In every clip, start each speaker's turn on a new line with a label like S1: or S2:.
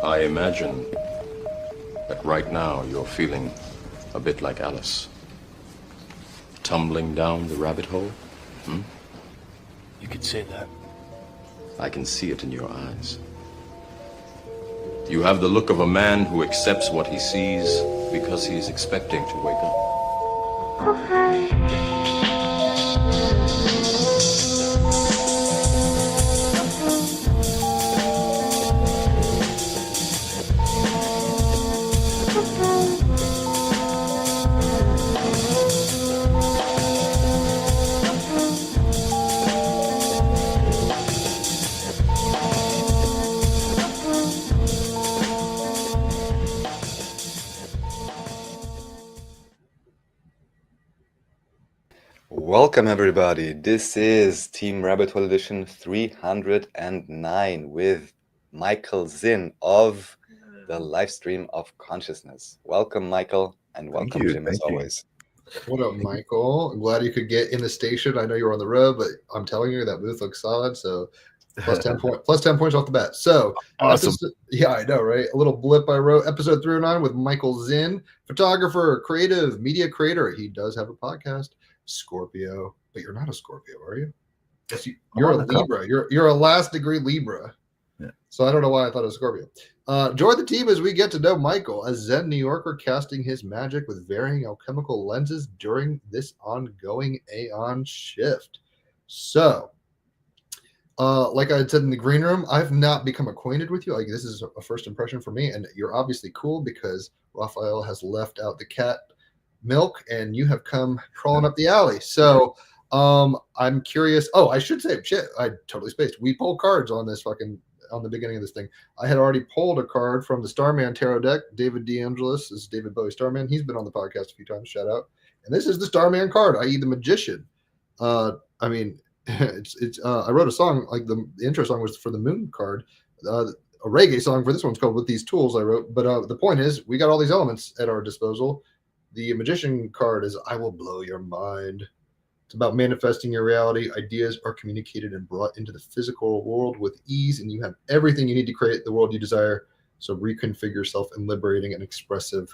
S1: I imagine that right now you're feeling a bit like Alice. Tumbling down the rabbit hole?
S2: You could say that.
S1: I can see it in your eyes. You have the look of a man who accepts what he sees because he is expecting to wake up.
S3: Welcome everybody. This is Team Rabbit Hole Edition 309 with Michael Zinn of the Livestream of Consciousness. Welcome, Michael, and welcome, Jim, as always.
S4: What up, Michael? I'm glad you could get in the station. I know you were on the road, but I'm telling you that booth looks solid. So plus 10 points off the bat. So
S2: awesome.
S4: Yeah, I know, right? A little blip I wrote. Episode 309 with Michael Zinn, photographer, creative, media creator. He does have a podcast, Scorpio, but you're not a Scorpio, are you? Yes, you're a Libra. You're a last degree Libra.
S2: Yeah.
S4: So I don't know why I thought it was Scorpio. Join the team as we get to know Michael, a Zen New Yorker casting his magic with varying alchemical lenses during this ongoing aeon shift. So, like I said in the green room, I've not become acquainted with you. Like, this is a first impression for me, and you're obviously cool because Raphael has left out the cat milk and you have come crawling up the alley. So I'm curious. Oh, I should say, shit, I totally spaced. We pull cards on this on the beginning of this thing. I had already pulled a card from the Starman Tarot deck. David DeAngelis is David Bowie Starman. He's been on the podcast a few times. Shout out. And this is the Starman card, i.e. the Magician. I mean, I wrote a song, like the intro song was for the Moon card. A reggae song for this one's called With These Tools I wrote. But the point is, we got all these elements at our disposal. The Magician card is I will blow your mind. It's about manifesting your reality. Ideas are communicated and brought into the physical world with ease, and you have everything you need to create the world you desire. So reconfigure yourself in liberating and expressive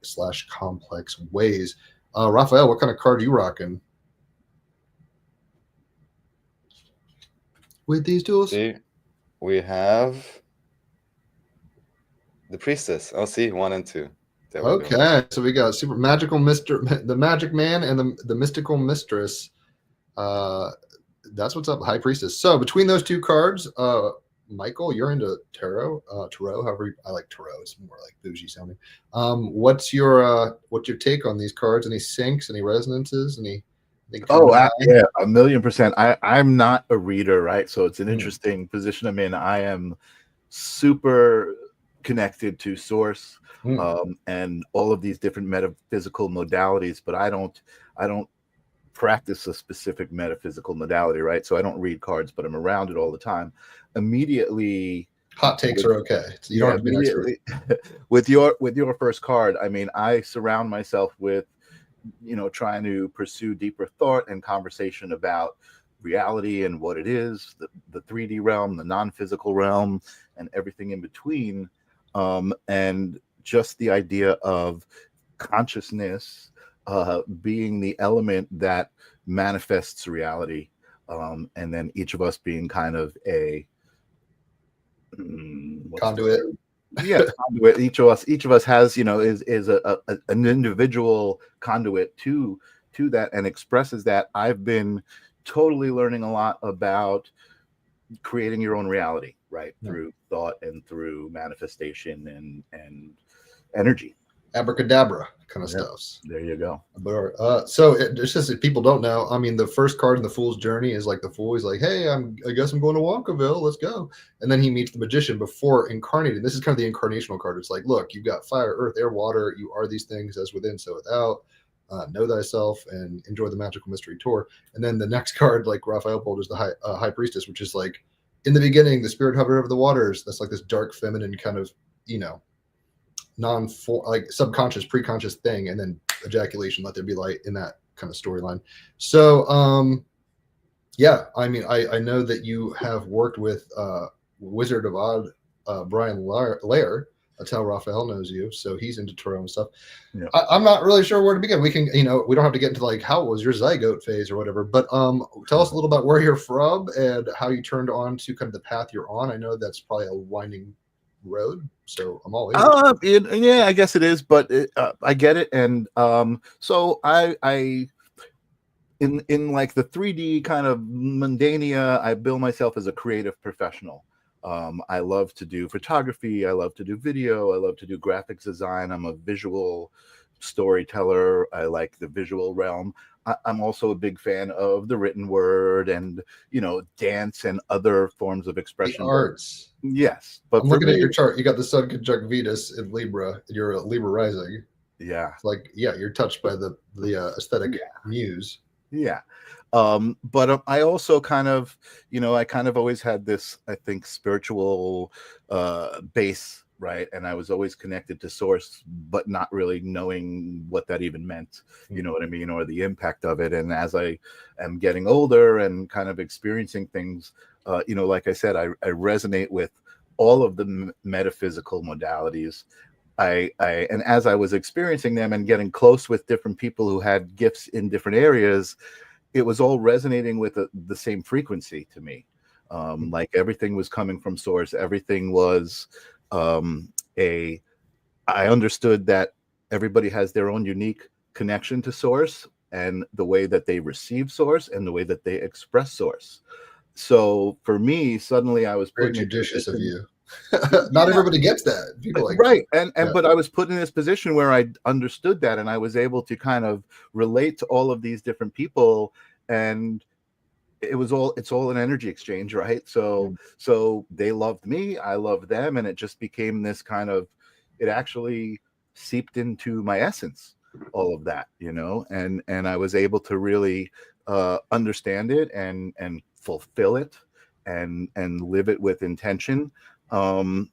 S4: / complex ways. Raphael, what kind of card are you rocking? With these tools?
S3: See, we have the Priestess. Oh, see, 1 and 2.
S4: Okay, so we got super magical the magic man and the mystical mistress. That's what's up, High Priestess. So between those two cards, Michael, you're into tarot, however I like tarot. It's more like bougie sounding. What's your take on these cards? Any syncs, any resonances, any?
S2: Yeah, 1,000,000%. I'm not a reader, right? So it's an interesting position I'm in. I am super connected to source and all of these different metaphysical modalities, but I don't practice a specific metaphysical modality, right? So I don't read cards, but I'm around it all the time. Immediately,
S4: hot takes are okay. So you don't have to be an expert.
S2: with your first card, I mean, I surround myself with, trying to pursue deeper thought and conversation about reality and what it is, the 3D realm, the non-physical realm, and everything in between. And just the idea of consciousness being the element that manifests reality, and then each of us being kind of a
S4: conduit.
S2: Yeah, conduit. Each of us has, is an individual conduit to that and expresses that. I've been totally learning a lot about creating your own reality, right? Yeah. Through thought and through manifestation and energy.
S4: Abracadabra kind of stuff.
S2: There you go.
S4: So it's just that people don't know. I mean, the first card in the Fool's Journey is like the Fool. He's like, hey, I guess I'm going to Wonkaville. Let's go. And then he meets the Magician before incarnating. This is kind of the incarnational card. It's like, look, you've got fire, earth, air, water. You are these things as within, so without. Know thyself and enjoy the magical mystery tour. And then the next card, like Raphael pulled, is the High Priestess, which is like, in the beginning, the spirit hovered over the waters. That's like this dark feminine kind of, like subconscious, preconscious thing, and then ejaculation, let there be light, in that kind of storyline. So yeah, I mean, I know that you have worked with Wizard of Oz Brian Lair. That's how Raphael knows you. So he's into tarot and stuff.
S2: Yeah.
S4: I'm not really sure where to begin. We can, we don't have to get into like how was your zygote phase or whatever, but tell us a little about where you're from and how you turned on to kind of the path you're on. I know that's probably a winding road, so I'm all ears.
S2: Yeah, I guess it is, but I get it. And so I in like the 3D kind of mundania, I bill myself as a creative professional. I love to do photography. I love to do video. I love to do graphics design. I'm a visual storyteller. I like the visual realm. I'm also a big fan of the written word and, dance and other forms of expression.
S4: The arts.
S2: Yes. But
S4: I'm looking at your chart. You got the Sun conjunct Venus in Libra. You're a Libra rising.
S2: Yeah.
S4: It's like, you're touched by the aesthetic muse.
S2: Yeah. But I also kind of, I kind of always had this, I think, spiritual base, right? And I was always connected to source, but not really knowing what that even meant, you know what I mean, or the impact of it. And as I am getting older and kind of experiencing things, like I said, I resonate with all of the metaphysical modalities. And as I was experiencing them and getting close with different people who had gifts in different areas, it was all resonating with the same frequency to me. Like everything was coming from source. Everything was I understood that everybody has their own unique connection to source and the way that they receive source and the way that they express source. So for me, suddenly I was
S4: very judicious of you. Not everybody gets that. People like
S2: right. But I was put in this position where I understood that, and I was able to kind of relate to all of these different people, and it's all an energy exchange, right? So they loved me, I loved them, and it just became this kind of, it actually seeped into my essence, all of that, and I was able to really understand it and fulfill it and live it with intention.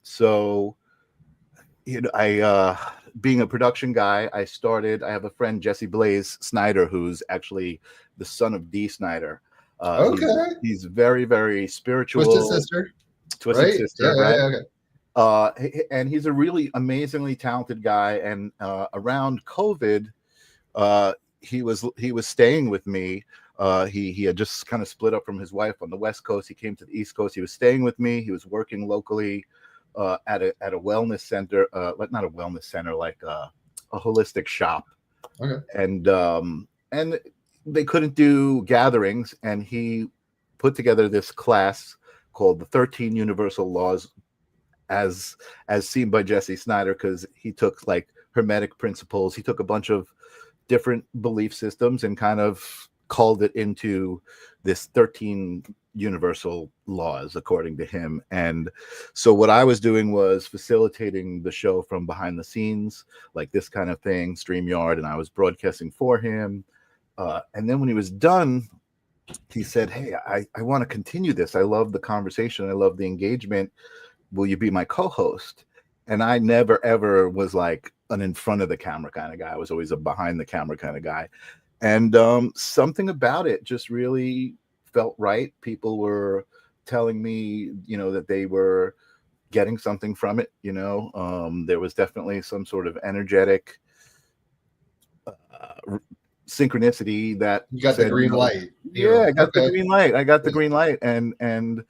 S2: So, I, being a production guy, I have a friend, Jesse Blaze Snyder, who's actually the son of Dee Snyder.
S4: Okay.
S2: He's very, very spiritual. Twisted Sister,
S4: yeah,
S2: right?
S4: Yeah, okay.
S2: And he's a really amazingly talented guy. And around COVID, he was staying with me. He had just kind of split up from his wife on the West Coast. He came to the East Coast. He was staying with me. He was working locally at a wellness center, not a wellness center, like a holistic shop.
S4: Okay.
S2: And they couldn't do gatherings, and he put together this class called the 13 Universal Laws, as seen by Jesse Snyder, because he took like Hermetic principles. He took a bunch of different belief systems and kind of called it into this 13 universal laws, according to him. And so what I was doing was facilitating the show from behind the scenes, like this kind of thing, StreamYard, and I was broadcasting for him. And then when he was done, he said, "Hey, I want to continue this. I love the conversation. I love the engagement. Will you be my co-host?" And I never, ever was like an in front of the camera kind of guy. I was always a behind the camera kind of guy. And something about it just really felt right. People were telling me, that they were getting something from it. There was definitely some sort of energetic synchronicity that
S4: you got the green light.
S2: Yeah, I got the green light. I got the green light, and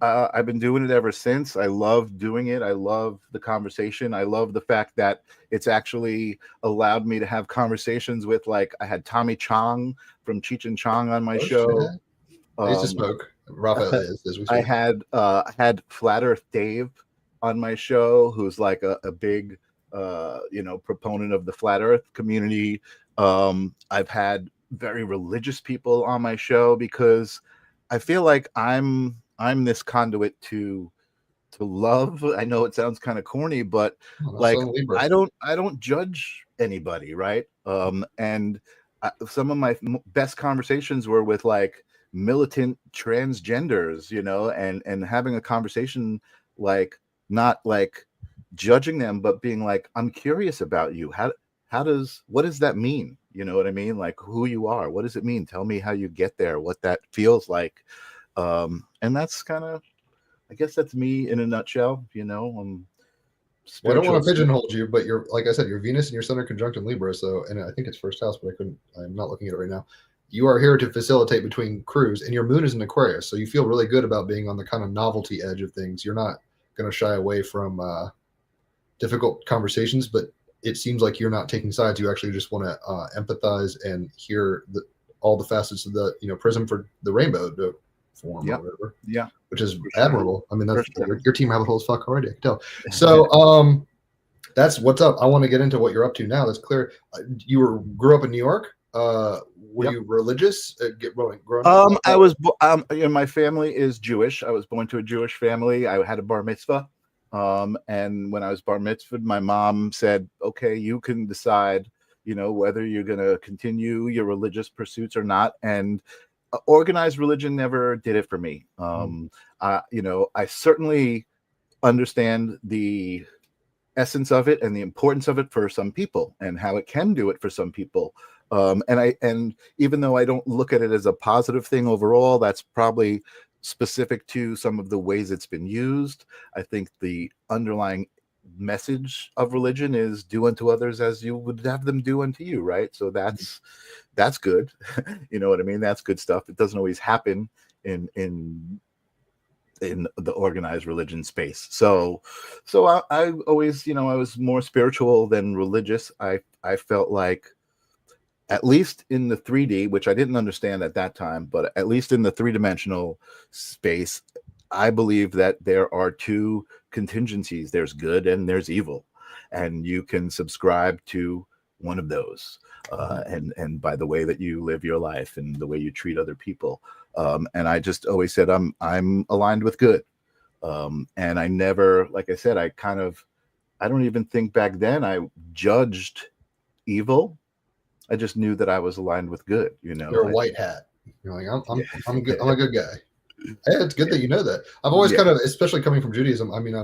S2: I've been doing it ever since. I love doing it. I love the conversation. I love the fact that it's actually allowed me to have conversations with, like, I had Tommy Chong from Cheech and Chong on my show.
S4: I used to smoke. Raphael is, as we
S2: I had Flat Earth Dave on my show, who's like a big proponent of the Flat Earth community. I've had very religious people on my show because I feel like I'm this conduit to love. I know it sounds kind of corny, but like I don't judge anybody, right? And some of my best conversations were with like militant transgenders, and having a conversation, like not like judging them, but being like, I'm curious about you. What does that mean? You know what I mean? Like who you are. What does it mean? Tell me how you get there, what that feels like. And that's kind of I guess that's me in a nutshell.
S4: Well, I don't want to
S2: Spiritual.
S4: pigeonhole you, but you're, like I said, your Venus and your Sun are conjunct in Libra. So, and I think it's first house, but I'm not looking at it right now. You are here to facilitate between crews, and your moon is in Aquarius. So you feel really good about being on the kind of novelty edge of things. You're not going to shy away from difficult conversations, but it seems like you're not taking sides. You actually just want to empathize and hear all the facets of the prism for the rainbow to form or whatever.
S2: Yeah,
S4: which is
S2: for sure.
S4: admirable. I mean, that's
S2: For sure.
S4: your team rabbit hole as fuck already. I can tell. So that's what's up. I want to get into what you're up to now. That's clear. You grew up in New York. Were you religious? Growing up?
S2: I was. My family is Jewish. I was born to a Jewish family. I had a bar mitzvah. And when I was bar mitzvahed, my mom said, "Okay, you can decide, whether you're going to continue your religious pursuits or not." And organized religion never did it for me. I certainly understand the essence of it and the importance of it for some people, and how it can do it for some people. And even though I don't look at it as a positive thing overall, that's probably specific to some of the ways it's been used. I think the underlying message of religion is do unto others as you would have them do unto you, right? So that's good. You know what I mean? That's good stuff. It doesn't always happen in the organized religion space. So I always, I was more spiritual than religious. I felt like, at least in the 3D, which I didn't understand at that time, but at least in the 3-dimensional space, I believe that there are two contingencies. There's good and there's evil. And you can subscribe to one of those. And by the way that you live your life and the way you treat other people. And I just always said, I'm aligned with good. And I never, like I said, I don't even think back then I judged evil. I just knew that I was aligned with good.
S4: You're a white hat. You're like, I'm good. I'm a good guy. Hey, it's good that you know that. I've always kind of, especially coming from Judaism. I mean, I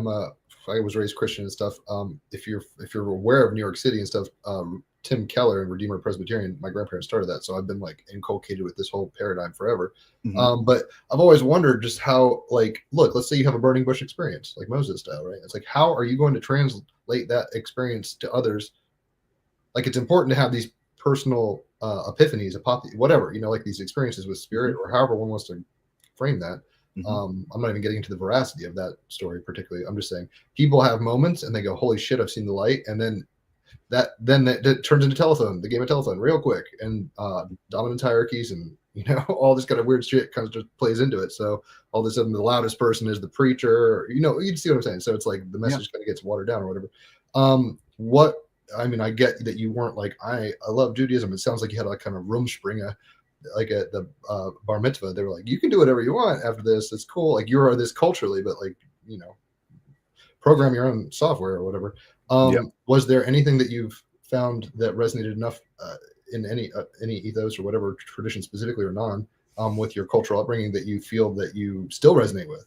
S4: was raised Christian and stuff. If you're aware of New York City and stuff, Tim Keller and Redeemer Presbyterian, my grandparents started that, so I've been like inculcated with this whole paradigm forever.
S2: Mm-hmm.
S4: But I've always wondered just how, like, look, let's say you have a burning bush experience, like Moses style, right? It's like, how are you going to translate that experience to others? Like, it's important to have these personal epiphanies, whatever, like these experiences with spirit, or however one wants to frame that. I'm not even getting into the veracity of that story particularly. I'm just saying people have moments and they go, holy shit, I've seen the light. And then that turns into the game of telephone real quick, and dominant hierarchies and all this kind of weird shit kind of just plays into it. So all of a sudden the loudest person is the preacher, you see what I'm saying? So it's like the message kind of gets watered down or whatever. I get that you weren't like, I love Judaism. It sounds like you had like kind of Rumspringa, like at the bar mitzvah. They were like, you can do whatever you want after this. It's cool. Like, you are this culturally, but like, program your own software or whatever. Was there anything that you've found that resonated enough in any ethos or whatever tradition specifically or non with your cultural upbringing that you feel that you still resonate with?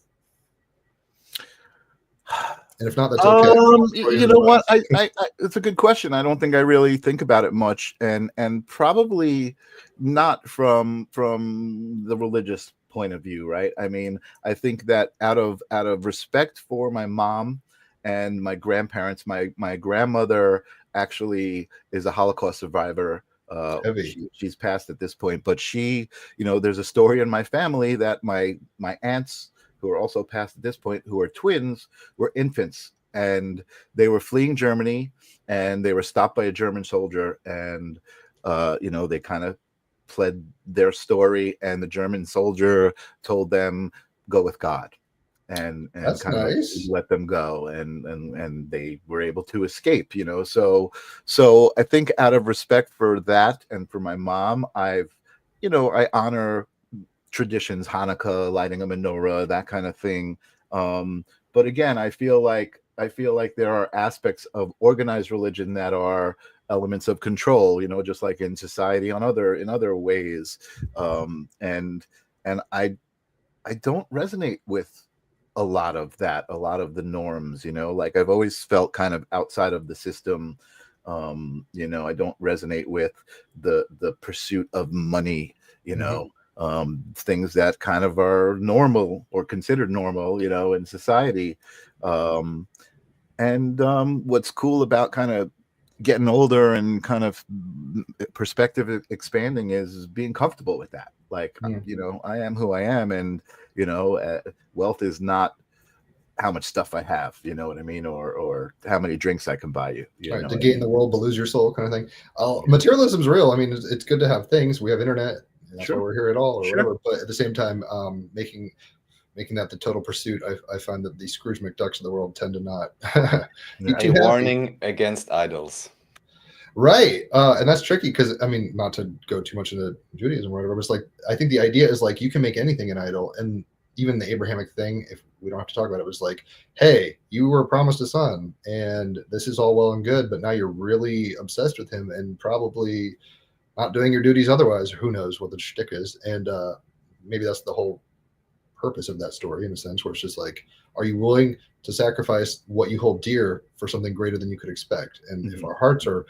S4: And if not, that's okay.
S2: You know what? I it's a good question. I don't think I really think about it much, and probably not from the religious point of view, right? I mean, I think that out of respect for my mom and my grandparents, my grandmother actually is a Holocaust survivor. She's passed at this point, but she, there's a story in my family that my aunts, who are also past at this point, who are twins, were infants, and they were fleeing Germany, and they were stopped by a German soldier, and they kind of pled their story, and the German soldier told them, go with God, and
S4: that's
S2: kind
S4: nice.
S2: of let them go, and they were able to escape. So I think out of respect for that and for my mom, I honor traditions, Hanukkah, lighting a menorah, that kind of thing. But again, I feel like there are aspects of organized religion that are elements of control, just like in society in other ways. And I don't resonate with a lot of that, a lot of the norms, like I've always felt kind of outside of the system. I don't resonate with the pursuit of money, things that kind of are normal or considered normal, in society. What's cool about kind of getting older and kind of perspective expanding is being comfortable with that. Like, I am who I am, and wealth is not how much stuff I have, you know what I mean, or how many drinks I can buy you.
S4: Right, to gain the world but lose your soul, kind of thing. Materialism's real. I mean, it's good to have things. We have internet. And that's why we're here at all, or whatever. But at the same time, making that the total pursuit, I find that the Scrooge McDucks of the world tend to not be too happy.
S3: Warning against idols.
S4: Right. And that's tricky because, I mean, not to go too much into Judaism or whatever, but it's like, I think the idea is like, you can make anything an idol. And even the Abrahamic thing, if we don't have to talk about it, was like, hey, you were promised a son and this is all well and good, but now you're really obsessed with him and probably not doing your duties otherwise. Who knows what the shtick is. And maybe that's the whole purpose of that story, in a sense, where it's just like, are you willing to sacrifice what you hold dear for something greater than you could expect? And if our hearts are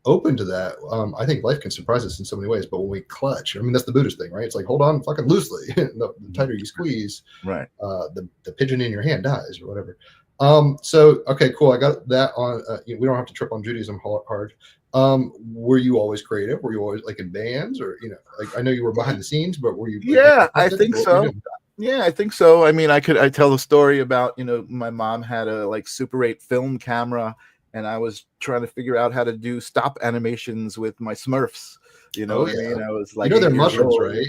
S4: open to that, I think life can surprise us in so many ways. But when we clutch, I mean, that's the Buddhist thing, right? It's like, hold on fucking loosely. The tighter you squeeze,
S2: right,
S4: the pigeon in your hand dies or whatever. So okay, cool, I got that on. We don't have to trip on Judaism hard. Were you always creative? Were you always like in bands, or like, I know you were behind the scenes, but were you
S2: I think so. Yeah, I think so. I mean, I tell a story about, my mom had a like Super 8 film camera, and I was trying to figure out how to do stop animations with my Smurfs. You know what I mean? I was like,
S4: they're mushrooms, right?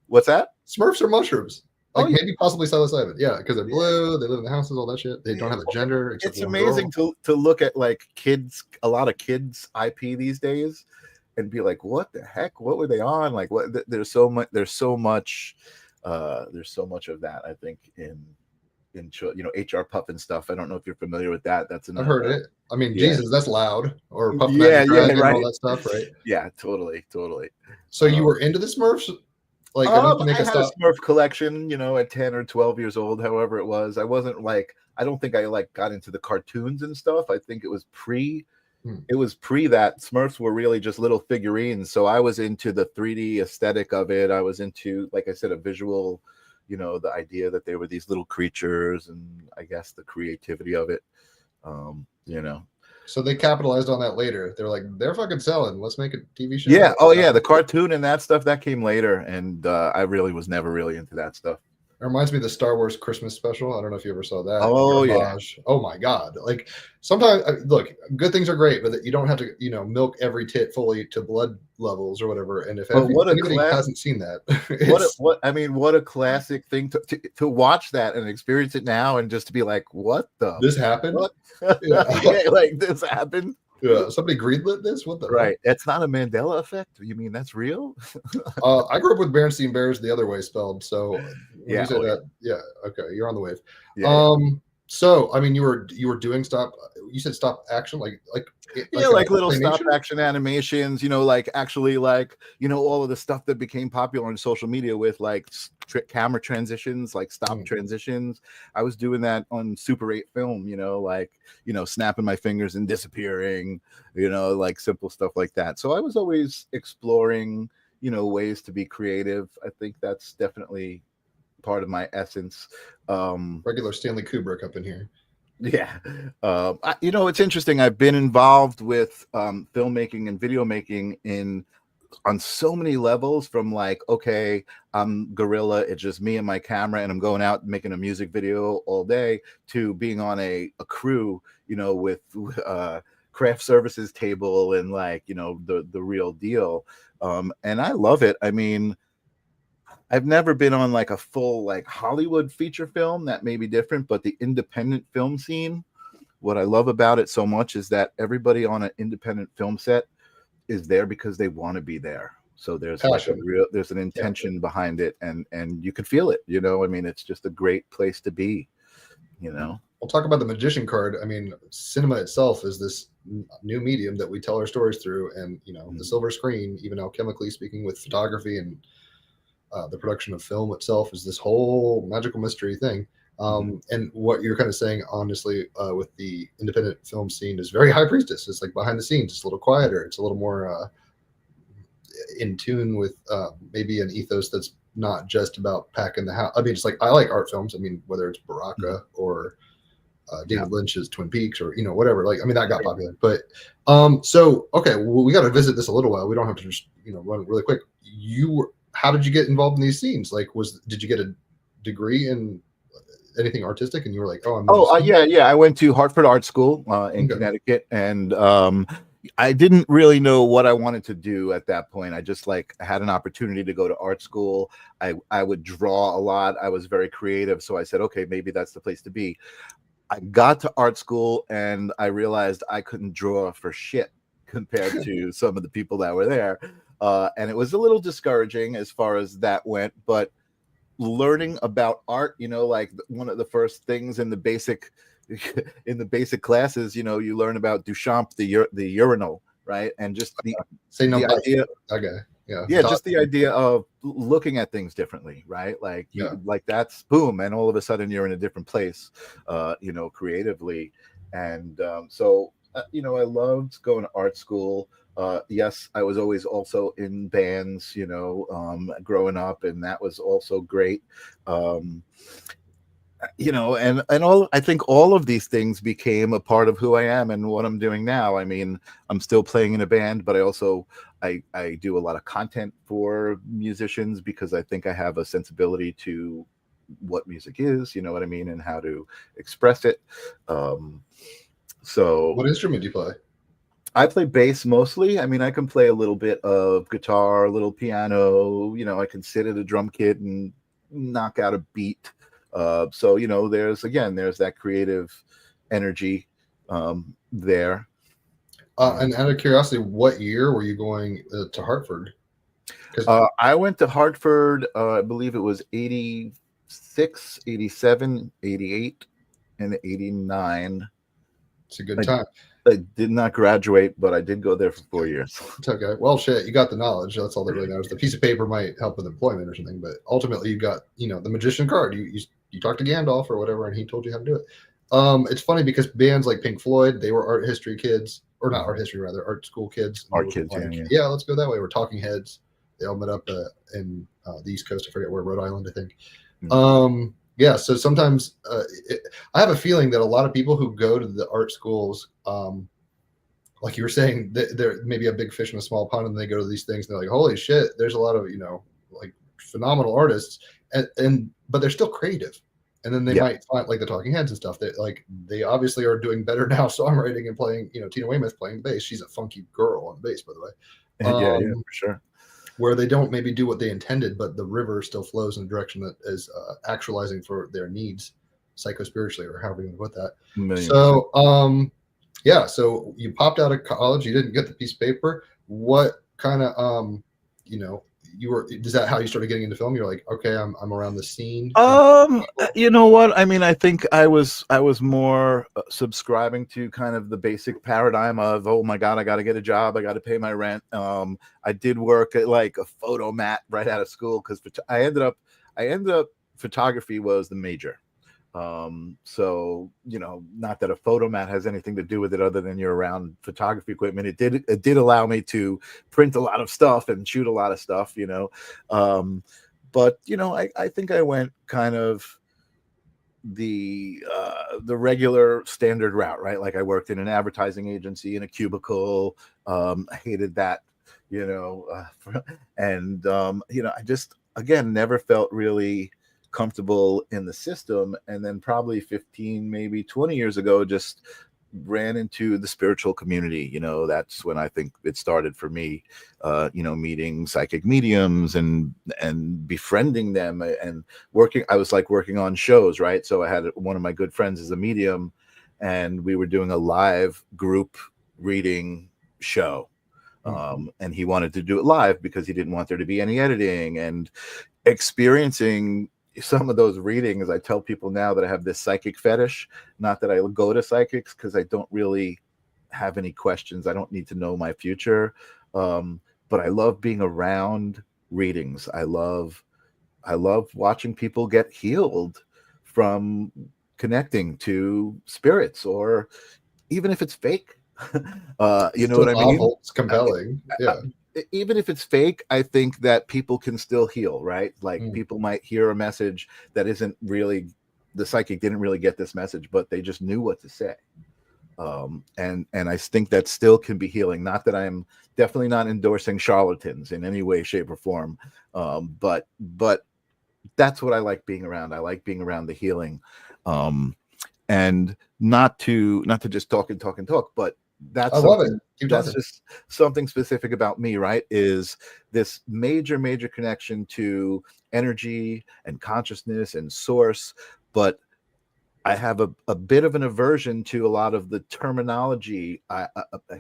S2: What's that?
S4: Smurfs are mushrooms. Like maybe possibly psilocybin. Yeah, because they're blue, they live in the houses, all that shit. They don't have a gender.
S2: It's amazing to look at like a lot of kids IP these days, and be like, what the heck? What were they on? Like, what? There's so much of that, I think, in HR Puff and stuff. I don't know if you're familiar with that. That's another.
S4: I've heard it. I mean, Jesus, that's loud. Or Puff
S2: Magic Dragon, right.
S4: All that stuff, right?
S2: Yeah, totally.
S4: So you were into the Smurfs? Like,
S2: I had a Smurf collection, at 10 or 12 years old, however it was. I wasn't like, I don't think I like got into the cartoons and stuff. I think it was pre that. Smurfs were really just little figurines. So I was into the 3D aesthetic of it. I was into, like I said, a visual, the idea that they were these little creatures, and I guess the creativity of it,
S4: So they capitalized on that later. They're like, they're fucking selling. Let's make a TV show.
S2: Yeah. Oh, yeah. The cartoon and that stuff, that came later. And I really was never really into that stuff.
S4: It reminds me of the Star Wars Christmas special. I don't know if you ever saw that.
S2: Oh, yeah.
S4: Oh, my God. Like, sometimes, look, good things are great, but you don't have to, milk every tit fully to blood levels or whatever. And if anybody hasn't seen that,
S2: what a classic thing to watch that and experience it now, and just to be like, what the?
S4: This happened?
S2: Yeah, like this happened.
S4: Yeah, somebody greenlit this? What the
S2: right? It's not a Mandela effect. You mean that's real?
S4: I grew up with Berenstain Bears the other way spelled. So you say that, okay, you're on the wave. Yeah. So I mean, you were doing stop action, like
S2: little stop action animations. Like actually, like all of the stuff that became popular on social media with like camera transitions, like stop transitions. I was doing that on Super 8 film. Snapping my fingers and disappearing. Like simple stuff like that. So I was always exploring, ways to be creative. I think that's definitely part of my essence.
S4: Regular Stanley Kubrick up in here.
S2: Yeah. It's interesting. I've been involved with filmmaking and video making on so many levels, from like, okay, I'm guerrilla, it's just me and my camera, and I'm going out making a music video all day, to being on a crew, with craft services table and like, the real deal. And I love it. I mean, I've never been on like a full like Hollywood feature film. That may be different, but the independent film scene, what I love about it so much is that everybody on an independent film set is there because they want to be there. So there's like there's an intention behind it, and you can feel it. I mean, it's just a great place to be. We'll
S4: talk about the magician card. I mean, cinema itself is this new medium that we tell our stories through, and the silver screen, even alchemically speaking, with photography and the production of film itself, is this whole magical mystery thing. And what you're kind of saying, honestly, with the independent film scene, is very high priestess. It's like behind the scenes. It's a little quieter. It's a little more in tune with maybe an ethos that's not just about packing the house. I mean, it's like I like art films. I mean, whether it's Baraka or David Lynch's Twin Peaks or whatever. Like, I mean, that got popular. But so okay, well, we got to visit this a little while. We don't have to just run really quick. How did you get involved in these scenes? Like, did you get a degree in anything artistic? And you were like,
S2: yeah. I went to Hartford Art School in Connecticut, and I didn't really know what I wanted to do at that point. I just I had an opportunity to go to art school. I would draw a lot. I was very creative, so I said, okay, maybe that's the place to be. I got to art school and I realized I couldn't draw for shit compared to some of the people that were there. And it was a little discouraging as far as that went, but learning about art, like one of the first things in the basic classes, you learn about Duchamp, the urinal, right? And just the idea.
S4: Okay.
S2: Yeah, just the idea of looking at things differently, right? Like that's boom, and all of a sudden you're in a different place, creatively. And so I loved going to art school. Yes, I was always also in bands, growing up, and that was also great. And all, I think all of these things became a part of who I am and what I'm doing now. I mean, I'm still playing in a band, but I also I do a lot of content for musicians because I think I have a sensibility to what music is, you know what I mean, and how to express it. So
S4: what instrument do you play?
S2: I play bass mostly. I mean, I can play a little bit of guitar, a little piano, I can sit at a drum kit and knock out a beat. So there's that creative energy there.
S4: And out of curiosity, what year were you going to Hartford?
S2: I went to Hartford, I believe it was 86, 87, 88, and 89.
S4: It's a good time.
S2: I did not graduate, but I did go there for 4 years.
S4: It's okay. Well, shit, you got the knowledge. That's all that really matters. The piece of paper might help with employment or something, but ultimately you got, the magician card. You talked to Gandalf or whatever, and he told you how to do it. It's funny because bands like Pink Floyd, they were art history kids, or not art history, rather art school kids.
S2: Art kids,
S4: yeah, let's go that way. We're Talking Heads. They all met up in the East Coast. I forget where, Rhode Island, I think. Mm-hmm. Yeah, so sometimes I have a feeling that a lot of people who go to the art schools, like you were saying, they're maybe a big fish in a small pond, and they go to these things, and they're like, holy shit, there's a lot of, like phenomenal artists, but they're still creative. And then they might find like the Talking Heads and stuff that they obviously are doing better now songwriting and playing, Tina Weymouth playing the bass. She's a funky girl on the bass, by the way.
S2: Yeah, for sure.
S4: Where they don't maybe do what they intended, but the river still flows in a direction that is actualizing for their needs, psycho-spiritually, or however you want to put that. So, yeah, so you popped out of college, you didn't get the piece of paper. What kind of, is that how you started getting into film? You're like, okay, I'm around the scene.
S2: You know what? I mean, I think I was more subscribing to kind of the basic paradigm of, oh my God, I got to get a job. I got to pay my rent. I did work at like a photo mat right out of school because I ended up photography was the major. So, not that a photo mat has anything to do with it other than you're around photography equipment. It did allow me to print a lot of stuff and shoot a lot of stuff, but I think I went kind of the regular standard route, right? Like I worked in an advertising agency in a cubicle. I hated that, and I just, again, never felt really comfortable in the system. And then probably 15, maybe 20 years ago, just ran into the spiritual community. That's when I think it started for me, meeting psychic mediums and befriending them and working. I was like working on shows, right? So I had one of my good friends as a medium, and we were doing a live group reading show. And he wanted to do it live because he didn't want there to be any editing, and experiencing some of those readings. I tell people now that I have this psychic fetish, not that I go to psychics because I don't really have any questions. I don't need to know my future. But I love being around readings. I love watching people get healed from connecting to spirits, or even if it's fake, You know
S4: Still
S2: what I mean?
S4: novel. It's compelling. Yeah.
S2: Even if it's fake, I think that people can still heal, right? Like
S4: Mm.
S2: people might hear a message that isn't really, the psychic didn't really get this message, but they just knew what to say. And I think that still can be healing. Not that I'm definitely not endorsing charlatans in any way, shape, or form, but that's what I like being around. I like being around the healing, and not to just talk and talk and talk, but
S4: I love it. Keep
S2: that's
S4: talking.
S2: just something specific about me, right? Is this major connection to energy and consciousness and source, but I have a bit of an aversion to a lot of the terminology. A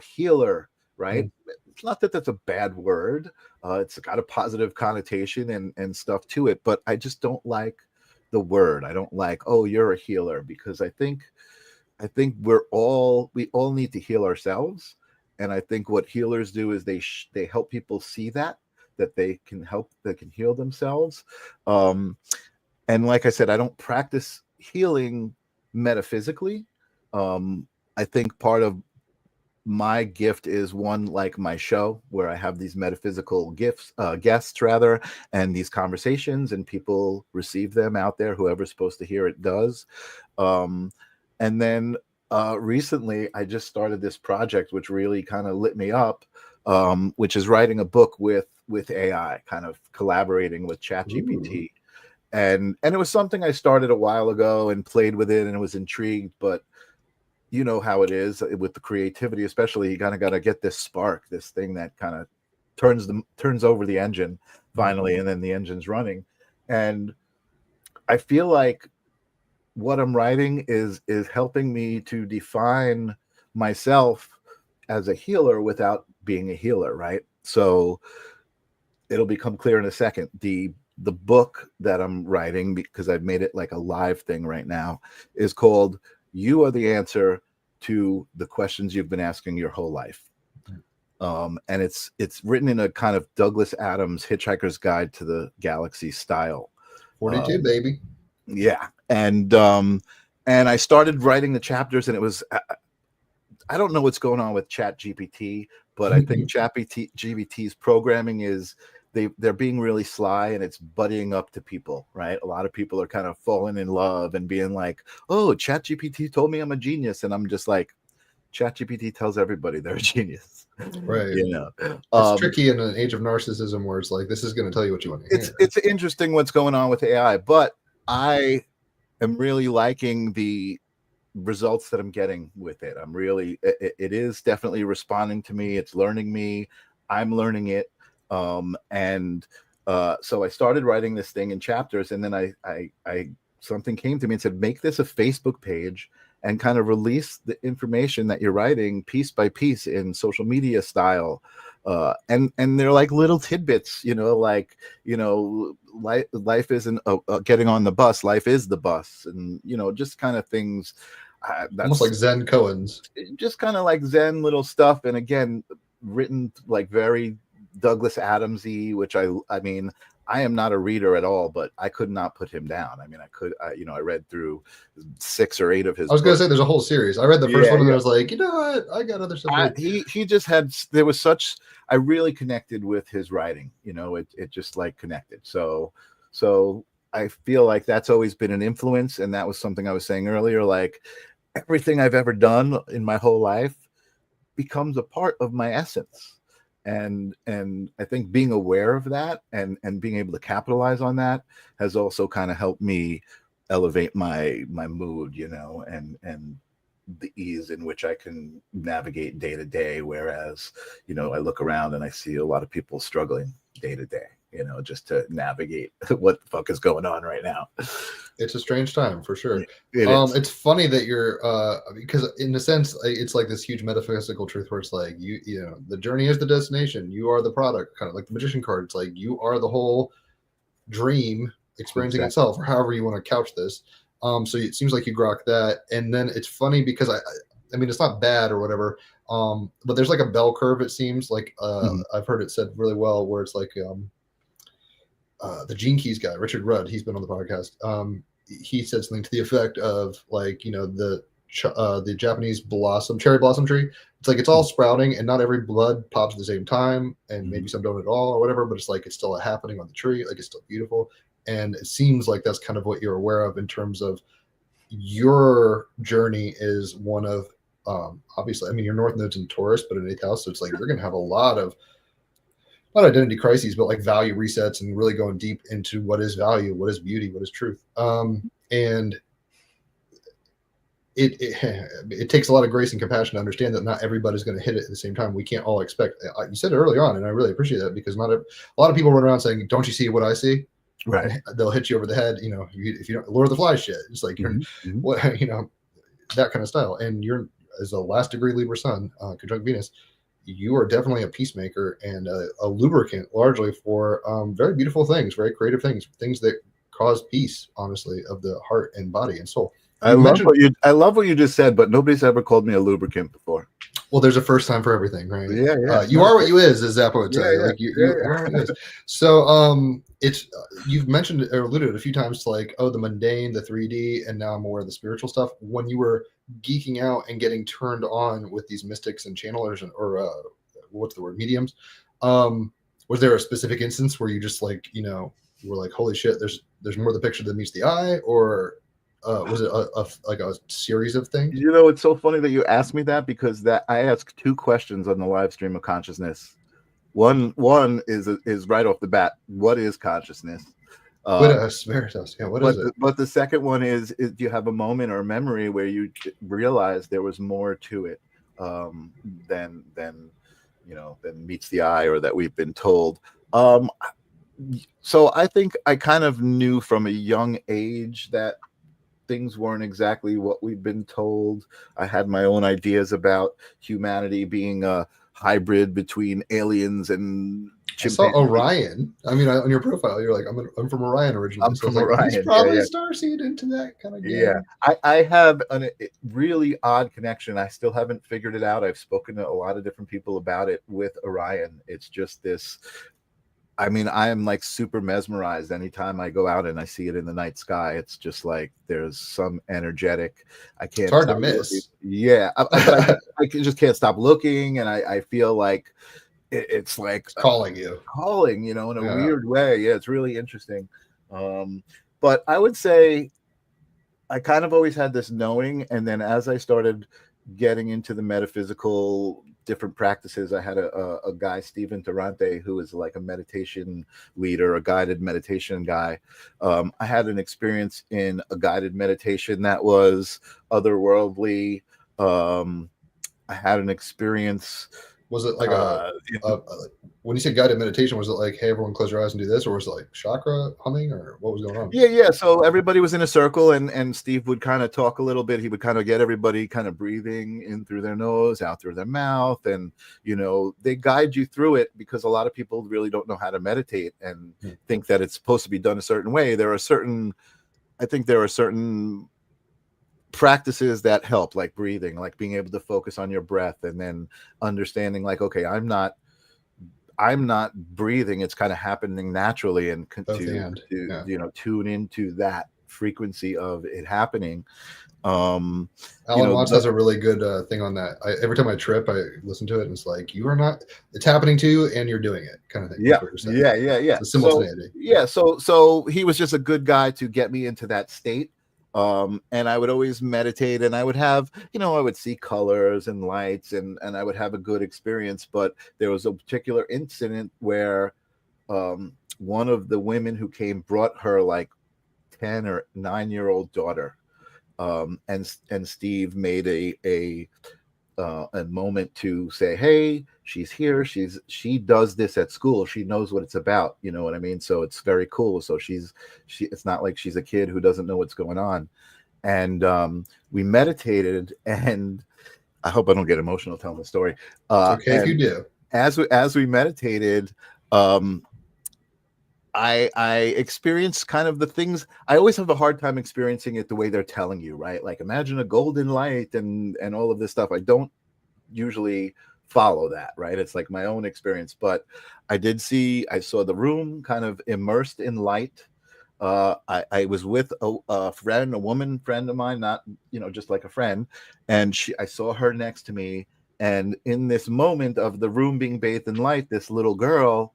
S2: healer, right?
S4: Mm.
S2: It's not that that's a bad word. It's got a positive connotation and stuff to it, but I just don't like the word. I don't like, oh, you're a healer, because I think we all need to heal ourselves, and I think what healers do is they help people see that they can heal themselves. And like I said, I don't practice healing metaphysically. I think part of my gift is one, like my show, where I have these metaphysical guests rather, and these conversations, and people receive them out there. Whoever's supposed to hear it does. And then recently, I just started this project, which really kind of lit me up, which is writing a book with AI, kind of collaborating with ChatGPT. And it was something I started a while ago and played with it and was intrigued, but you know how it is with the creativity, especially. You kind of got to get this spark, this thing that kind of turns over the engine finally, and then the engine's running. And I feel like what I'm writing is helping me to define myself as a healer without being a healer, right? So it'll become clear in a second. The book that I'm writing, because I've made it like a live thing right now, is called "You Are the Answer to the Questions You've Been Asking Your Whole Life." And it's written in a kind of Douglas Adams Hitchhiker's Guide to the Galaxy style.
S4: 42, baby.
S2: Yeah. And I started writing the chapters, and it was, I don't know what's going on with Chat GPT, but I think Chat GPT's programming is they're being really sly, and it's buddying up to people, right? A lot of people are kind of falling in love and being like, oh, Chat GPT told me I'm a genius. And I'm just like, Chat GPT tells everybody they're a genius.
S4: Right.
S2: You know,
S4: it's tricky in an age of narcissism where it's like, this is going to tell you what you want to hear.
S2: It's interesting what's going on with AI, but I am really liking the results that I'm getting with it. I'm really, it is definitely responding to me. It's learning me. I'm learning it. And so I started writing this thing in chapters, and then I something came to me and said, make this a Facebook page and kind of release the information that you're writing piece by piece in social media style. And they're like little tidbits, like, life isn't getting on the bus. Life is the bus. And, just kind of things. That's
S4: almost like Zen koans.
S2: Just kind of like Zen little stuff. And again, written like very Douglas Adams-y, which I mean, I am not a reader at all, but I could not put him down. I mean, I read through 6 or 8 of his.
S4: I was going to say there's a whole series. I read the first one, and I was like, you know what? I got other stuff.
S2: He just had, there was such, I really connected with his writing. It just like connected. So I feel like that's always been an influence, and that was something I was saying earlier. Like everything I've ever done in my whole life becomes a part of my essence. And I think being aware of that and being able to capitalize on that has also kind of helped me elevate my mood, and the ease in which I can navigate day to day. Whereas, I look around and I see a lot of people struggling day to day, just to navigate what the fuck is going on right now.
S4: It's a strange time for sure.
S2: It's
S4: funny that you're because in a sense it's like this huge metaphysical truth where it's like you know the journey is the destination, you are the product, kind of like the magician card. It's like you are the whole dream experiencing itself, or however you want to couch this. So it seems like you grok that, and then it's funny because I mean it's not bad or whatever, but there's like a bell curve. It seems like I've heard it said really well where it's like the Gene Keys guy, Richard Rudd, he's been on the podcast. He said something to the effect of like, the the Japanese cherry blossom tree. It's like it's all sprouting, and not every bud pops at the same time, and maybe some don't at all or whatever. But it's like it's still happening on the tree. Like it's still beautiful, and it seems like that's kind of what you're aware of in terms of your journey is one of obviously. I mean, your North Node's in Taurus, but in 8th house, so it's like you're going to have a lot of not identity crises, but like value resets and really going deep into what is value, what is beauty, what is truth. And it takes a lot of grace and compassion to understand that not everybody's going to hit it at the same time. We can't all expect. You said it early on, and I really appreciate that because a lot of people run around saying, "Don't you see what I see?"
S2: Right.
S4: They'll hit you over the head. If you don't, Lord of the Flies shit. It's like you're what that kind of style. And you're as a last degree Libra Sun, conjunct Venus. You are definitely a peacemaker and a lubricant, largely for very beautiful things, very creative things that cause peace, honestly, of the heart and body and soul.
S2: I love what you just said, but nobody's ever called me a lubricant before.
S4: Well, there's a first time for everything, right?
S2: Yeah.
S4: You are what you is, as Zappa would say. Like you are what you is. So, it's you've mentioned or alluded a few times to like, the mundane, the 3D, and now more of the spiritual stuff. When you were geeking out and getting turned on with these mystics and channelers or what's the word, mediums, was there a specific instance where you just like, were like, holy shit, there's more to the picture than meets the eye, or was it a series of things?
S2: It's so funny that you asked me that because I asked 2 questions on the live stream of consciousness. One is right off the bat, what is consciousness?
S4: Veritas. Yeah, what is it?
S2: But the second one is do you have a moment or memory where you realize there was more to it than meets the eye or that we've been told? So I think I kind of knew from a young age that things weren't exactly what we've been told. I had my own ideas about humanity being a hybrid between aliens and chimpanzees.
S4: I saw Orion. I mean, on your profile, you're like, I'm from Orion originally.
S2: I'm from Orion.
S4: He's probably starseed into that kind of game.
S2: Yeah, I have a really odd connection. I still haven't figured it out. I've spoken to a lot of different people about it with Orion. It's just this. I mean, I am like super mesmerized anytime I go out and I see it in the night sky. It's just like there's some energetic. I can't.
S4: It's hard to miss.
S2: Looking. Yeah, I just can't stop looking, and I feel like it's like
S4: calling you,
S2: in a weird way. Yeah, it's really interesting. But I would say I kind of always had this knowing, and then as I started getting into the metaphysical different practices, I had a guy, Stephen Durante, who is like a meditation leader, a guided meditation guy. I had an experience in a guided meditation that was otherworldly. I had an experience.
S4: Was it like when you say guided meditation, was it like, hey, everyone close your eyes and do this, or was it like chakra humming, or what was going on?
S2: Yeah. So everybody was in a circle, and Steve would kind of talk a little bit. He would kind of get everybody kind of breathing in through their nose, out through their mouth, and they guide you through it because a lot of people really don't know how to meditate and think that it's supposed to be done a certain way. I think there are certain practices that help, like breathing, like being able to focus on your breath, and then understanding like, okay, I'm not breathing, it's kind of happening naturally, and tune into that frequency of it happening.
S4: Alan Watts has a really good thing on that. Every time I trip, I listen to it, and it's like, it's happening to you and you're doing it, kind of thing.
S2: Yeah.
S4: The simultaneity.
S2: So he was just a good guy to get me into that state. And I would always meditate, and I would have, I would see colors and lights, and I would have a good experience. But there was a particular incident where one of the women who came brought her like 10 or 9-year-old daughter, and Steve made a moment to say, hey, she's here, she does this at school, she knows what it's about, you know what I mean? So it's very cool. So it's not like she's a kid who doesn't know what's going on. And we meditated, and I hope I don't get emotional telling the story.
S4: It's okay if you do.
S2: As we meditated, I experienced kind of the things. I always have a hard time experiencing it the way they're telling you, right? Like imagine a golden light and all of this stuff. I don't usually follow that, right? It's like my own experience. But I saw the room kind of immersed in light. I was with a friend, a woman friend of mine, not, just like a friend, and I saw her next to me, and in this moment of the room being bathed in light, this little girl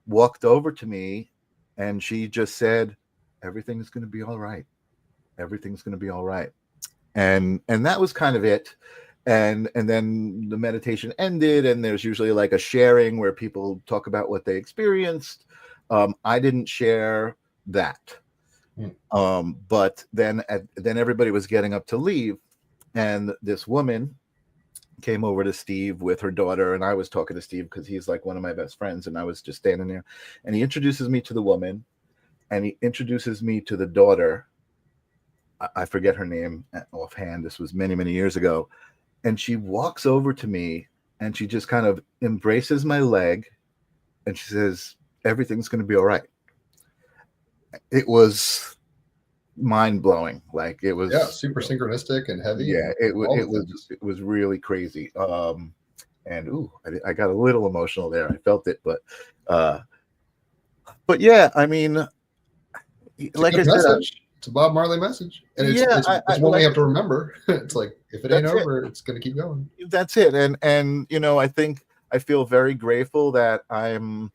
S2: walked over to me, and she just said, "Everything's going to be all right. Everything's going to be all right." And that was kind of it. And then the meditation ended, and there's usually like a sharing where people talk about what they experienced. I didn't share that. But then everybody was getting up to leave, and this woman came over to Steve with her daughter, and I was talking to Steve because he's like one of my best friends, and I was just standing there, and he introduces me to the woman, and he introduces me to the daughter. I forget her name offhand. This was many, many years ago. And she walks over to me, and she just kind of embraces my leg, and she says, "Everything's going to be all right." It was mind blowing. Like, it was
S4: super synchronistic and heavy.
S2: Yeah, it was really crazy. And I got a little emotional there. I felt it, but yeah, I mean, like I said,
S4: it's a Bob Marley message, and it's one we have to remember. It's like, if it ain't over, it's going to keep going.
S2: That's it. And I feel very grateful that I'm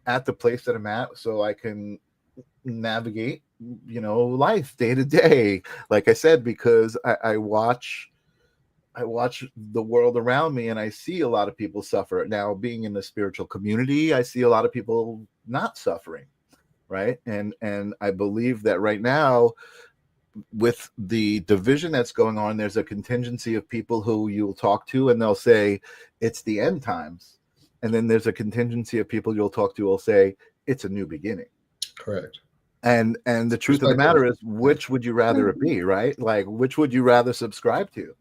S2: at the place that I'm at, so I can navigate, life day to day. Like I said, because I watch the world around me, and I see a lot of people suffer. Now, being in the spiritual community, I see a lot of people not suffering. Right. And I believe that right now, with the division that's going on, there's a contingency of people who you'll talk to and they'll say it's the end times. And then there's a contingency of people you'll talk to who will say it's a new beginning.
S4: Correct.
S2: And the truth of the matter is, which would you rather it be, right? Like, which would you rather subscribe to?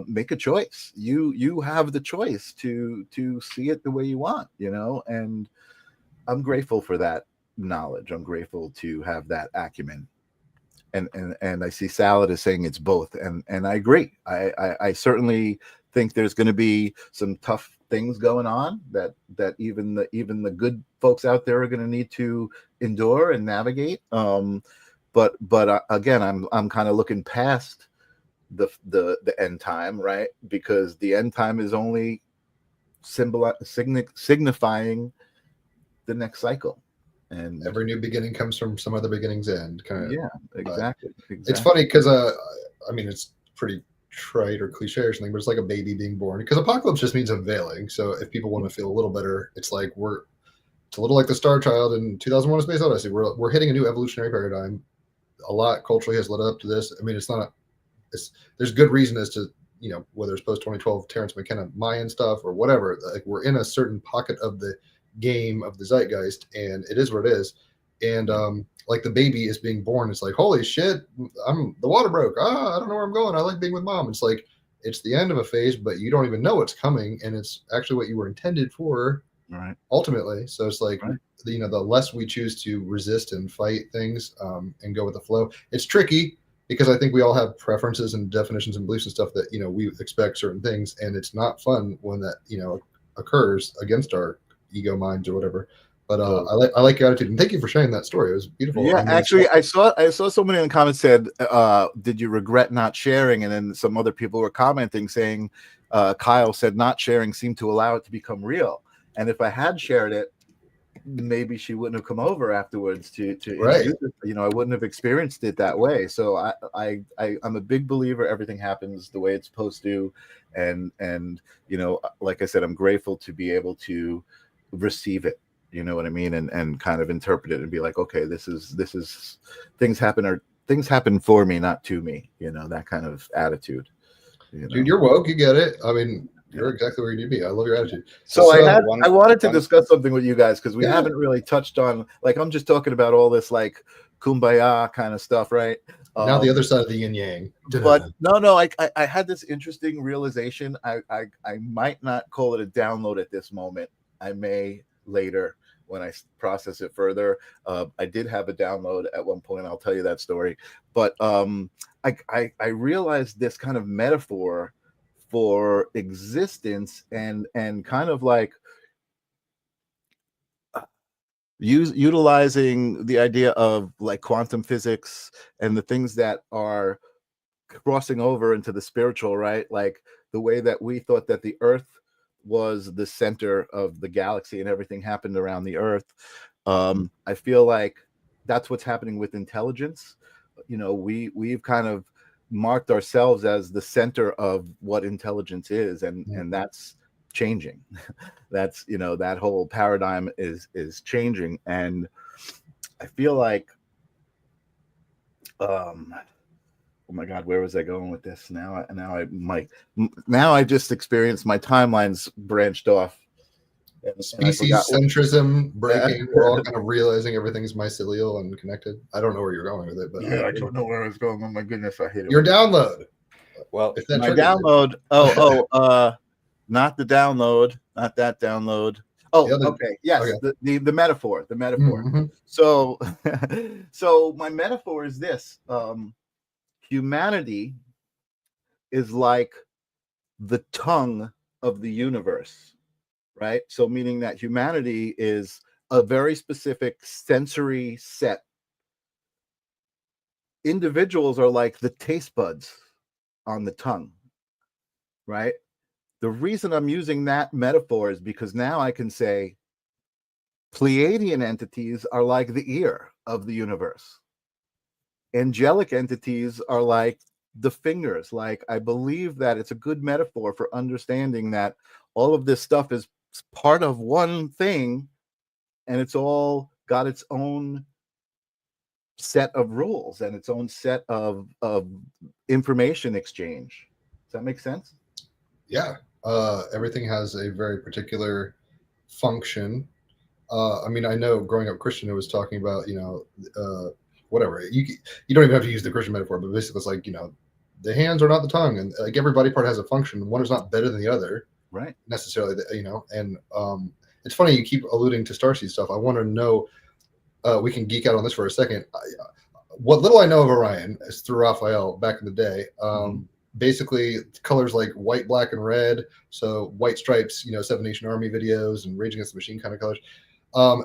S2: Make a choice. You have the choice to see it the way you want, and I'm grateful for that knowledge. I'm grateful to have that acumen, and I see Salad is saying it's both, and I agree. I certainly think there's going to be some tough things going on that even the good folks out there are going to need to endure and navigate. But again, I'm kind of looking past the end time, right? Because the end time is only signifying the next cycle. And
S4: every new beginning comes from some other beginning's end, kind of.
S2: Yeah, exactly.
S4: It's funny because I mean, it's pretty trite or cliche or something, but it's like a baby being born, because apocalypse just means unveiling. So if people want to feel a little better, it's like it's a little like the Star Child in 2001: A Space Odyssey. We're hitting a new evolutionary paradigm. A lot culturally has led up to this. I mean, there's good reason as to, whether it's post 2012 Terrence McKenna Mayan stuff or whatever. Like, we're in a certain pocket of the game of the zeitgeist, and it is what it is. And like, the baby is being born, it's like, holy shit, the water broke, I don't know where I'm going, I like being with mom. It's like, it's the end of a phase, but you don't even know what's coming, and it's actually what you were intended for,
S2: right,
S4: ultimately. So it's like,
S2: right,
S4: the less we choose to resist and fight things, and go with the flow. It's tricky, because I think we all have preferences and definitions and beliefs and stuff that, we expect certain things, and it's not fun when that, occurs against our ego minds or whatever. But I like your attitude, and thank you for sharing that story. It was beautiful.
S2: Yeah, actually, I saw somebody in the comments said, "Did you regret not sharing?" And then some other people were commenting saying, "Kyle said not sharing seemed to allow it to become real, and if I had shared it, maybe she wouldn't have come over afterwards to
S4: right.
S2: introduce it. I wouldn't have experienced it that way." So I'm a big believer everything happens the way it's supposed to, and like I said, I'm grateful to be able to receive it. You know what I mean? And kind of interpret it and be like, okay, this is things happen for me, not to me, that kind of attitude.
S4: Dude, you're woke, you get it. I mean, you're exactly where you need to be. I love your attitude.
S2: So I wanted to discuss something with you guys, because we haven't really touched on, like, I'm just talking about all this like kumbaya kind of stuff, right?
S4: Now the other side of the yin yang.
S2: But no, I had this interesting realization. I might not call it a download at this moment. I may later when I process it further. I did have a download at one point. I'll tell you that story. But I realized this kind of metaphor for existence and kind of like utilizing the idea of like quantum physics and the things that are crossing over into the spiritual, right? Like the way that we thought that the earth was the center of the galaxy and everything happened around the earth. I feel like that's what's happening with intelligence. You know, we've kind of marked ourselves as the center of what intelligence is, and that's changing. That's, you know, that whole paradigm is changing, and I feel like oh my God, where was I going with this? Now I just experienced my timelines branched off. And I forgot.
S4: Species centrism breaking. We're all kind of realizing everything's mycelial and connected. I don't know where you're going with it, but
S2: Yeah, I don't know where I was going. Oh my goodness, I hate it.
S4: Your download.
S3: Well,
S4: If that
S2: My
S4: triggers you.
S2: download. Not the download, not that download. Oh,
S4: The other-
S2: okay. Yes,
S4: okay.
S2: the metaphor. The metaphor.
S4: Mhm.
S2: So, so my metaphor is this: humanity is like the tongue of the universe, right? So, meaning that humanity is a very specific sensory set. Individuals are like the taste buds on the tongue, right? The reason I'm using that metaphor is because now I can say Pleiadian entities are like the ear of the universe. Angelic entities are like the fingers. Like, I believe that it's a good metaphor for understanding that all of this stuff is part of one thing, and it's all got its own set of rules and its own set of information exchange. Does that make sense?
S4: Yeah. Everything has a very particular function. I mean, I know growing up Christian, it was talking about, whatever. You don't even have to use the Christian metaphor, but basically it's like, the hands are not the tongue, and like every body part has a function. One is not better than the other,
S2: Right.
S4: necessarily. And it's funny you keep alluding to starseed stuff. I want to know. We can geek out on this for a second. What little I know of Orion is through Raphael back in the day. Basically, colors like white, black, and red. So white stripes, Seven Nation Army videos and Rage Against the Machine kind of colors.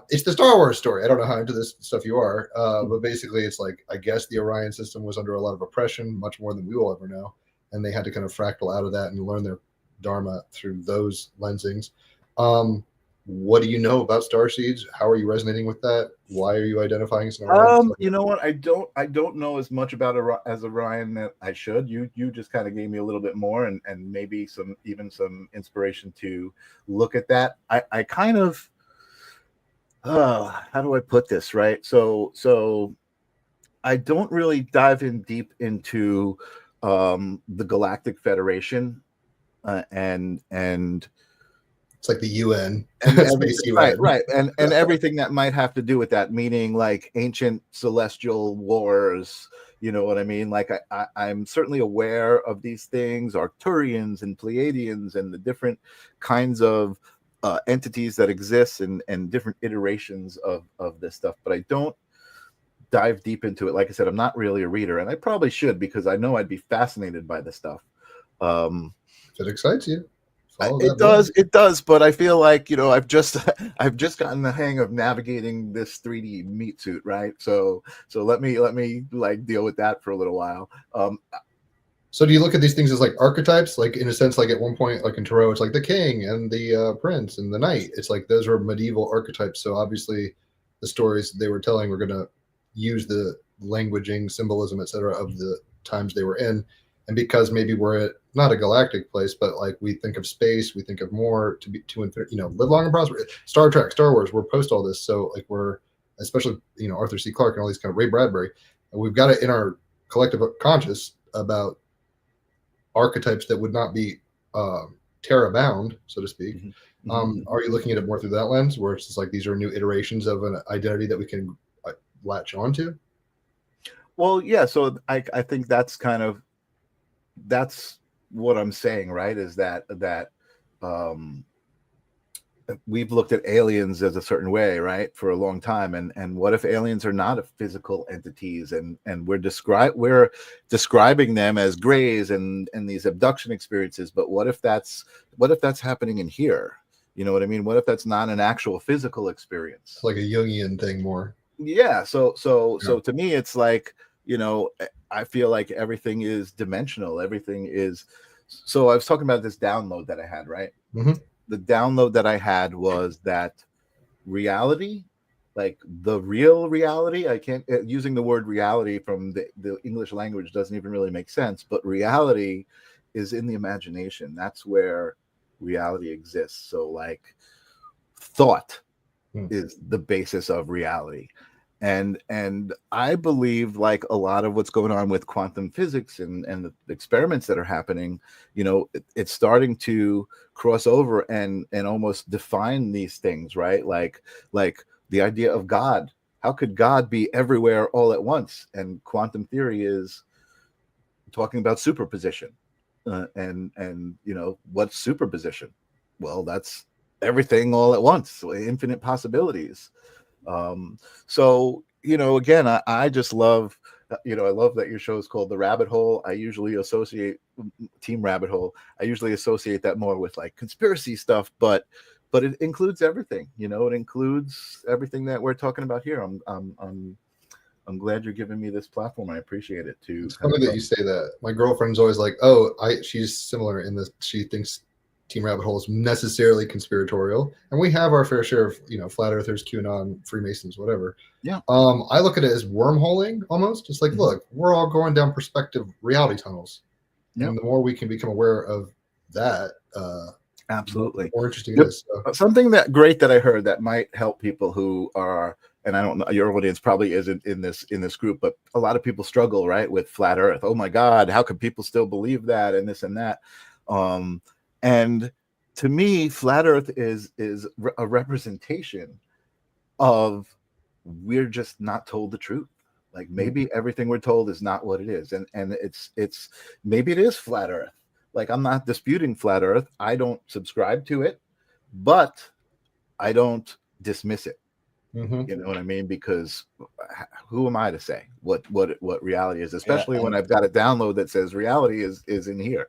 S4: It's the Star Wars story. I don't know how into this stuff you are, but basically, it's like, I guess the Orion system was under a lot of oppression, much more than we will ever know, and they had to kind of fractal out of that and learn their dharma through those lensings. What do you know about starseeds? How are you resonating with that? Why are you identifying as an Orion?
S2: You know what? I don't know as much about as Orion that I should. You just kind of gave me a little bit more, and maybe some inspiration to look at that. I kind of how do I put this, right? So I don't really dive in deep into the Galactic Federation and
S4: it's like the UN,
S2: and
S4: space UN.
S2: right, and everything that might have to do with that, meaning like ancient celestial wars. You know what I mean? Like I'm certainly aware of these things, Arcturians and Pleiadians, and the different kinds of entities that exist and different iterations of this stuff. But I don't dive deep into it. Like I said, I'm not really a reader, and I probably should, because I know I'd be fascinated by this stuff.
S4: If it excites you.
S2: It does, but I feel like, I've just gotten the hang of navigating this 3D meat suit, right? So let me like deal with that for a little while.
S4: So do you look at these things as like archetypes? Like, in a sense, like at one point, like in Tarot, it's like the king and the prince and the knight. It's like those were medieval archetypes. So obviously the stories they were telling were going to use the languaging, symbolism, etc. of the times they were in. And because maybe we're at not a galactic place, but like we think of space, we think of more live long and prosper. Star Trek, Star Wars, we're post all this. So like we're, especially, Arthur C. Clarke and all these kind of Ray Bradbury, and we've got it in our collective conscious about archetypes that would not be terra bound, so to speak. Are you looking at it more through that lens, where it's just like these are new iterations of an identity that we can latch onto?
S2: Well, yeah. So I think that's what I'm saying, right? Is that we've looked at aliens as a certain way, right, for a long time, and what if aliens are not physical entities, and we're describing them as grays and these abduction experiences, but what if that's happening in here? You know what I mean? What if that's not an actual physical experience?
S4: It's like a Jungian thing more.
S2: Yeah. So
S4: Yeah.
S2: to me, it's like, you know, I feel like everything is dimensional. Everything is. So I was talking about this download that I had, right?
S4: Mhm.
S2: The download that I had was that reality, like the real reality, I can't, using the word reality from the English language doesn't even really make sense, but reality is in the imagination. That's where reality exists. So like thought
S4: Hmm.
S2: is the basis of reality. And I believe, like a lot of what's going on with quantum physics and the experiments that are happening, you know, it's starting to cross over and almost define these things, right? Like the idea of God. How could God be everywhere all at once? And quantum theory is talking about superposition. And you know, what's superposition? Well, that's everything all at once, so infinite possibilities. So, you know, again, I just love, you know, I love that your show is called The Rabbit Hole. I usually associate Team Rabbit Hole. I usually associate that more with like conspiracy stuff, but it includes everything. You know, it includes everything that we're talking about here. I'm glad you're giving me this platform. I appreciate it to
S4: It's
S2: kind
S4: funny
S2: of
S4: that
S2: talk.
S4: you say that. My girlfriend's always like, "Oh, she's similar in this. She thinks Team Rabbit Hole is necessarily conspiratorial, and we have our fair share of flat earthers, QAnon, Freemasons, whatever."
S2: Yeah.
S4: I look at it as wormholing almost. It's like,
S2: Mhm.
S4: look, we're all going down perspective reality tunnels,
S2: Yep.
S4: and the more we can become aware of that, the
S2: Absolutely.
S4: more interesting it
S2: Yep.
S4: is. So,
S2: Something that great that I heard that might help people who are, and I don't know, your audience probably isn't in this group, but a lot of people struggle, right, with flat Earth. Oh my God, how could people still believe that and this and that? And to me, flat Earth is a representation of we're just not told the truth. Like maybe everything we're told is not what it is, and it's maybe it is flat Earth. Like I'm not disputing flat Earth. I don't subscribe to it, but I don't dismiss it.
S4: mhm.
S2: You know what I mean? Because who am I to say what reality is?
S3: Yeah,
S2: Especially when
S3: and
S2: I've got a download that says reality is in here.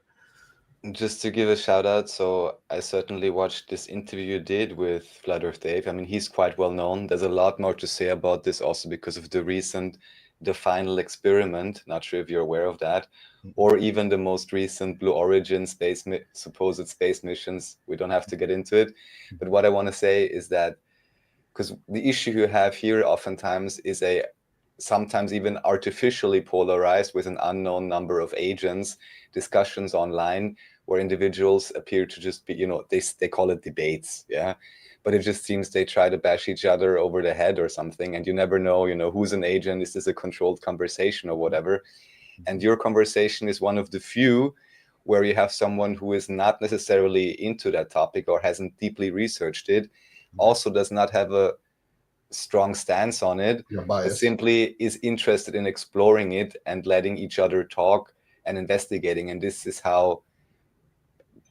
S3: just to give a shout out, so I certainly watched this interview you did with Flat Earth Dave. I mean, he's quite well known. There's a lot more to say about this also because of the final experiment. Not sure if you're aware of that, or even the most recent Blue Origin supposed space missions. We don't have to get into it. But what I want to say is that because the issue you have here oftentimes is a sometimes even artificially polarized with an unknown number of agents discussions online where individuals appear to just be, they call it debates, yeah, but it just seems they try to bash each other over the head or something, and you never know, who's an agent, is this a controlled conversation or whatever. And your conversation is one of the few where you have someone who is not necessarily into that topic or hasn't deeply researched it, also does not have a strong stance on it,
S4: You're
S3: but
S4: biased.
S3: simply is interested in exploring it and letting each other talk and investigating. And this is how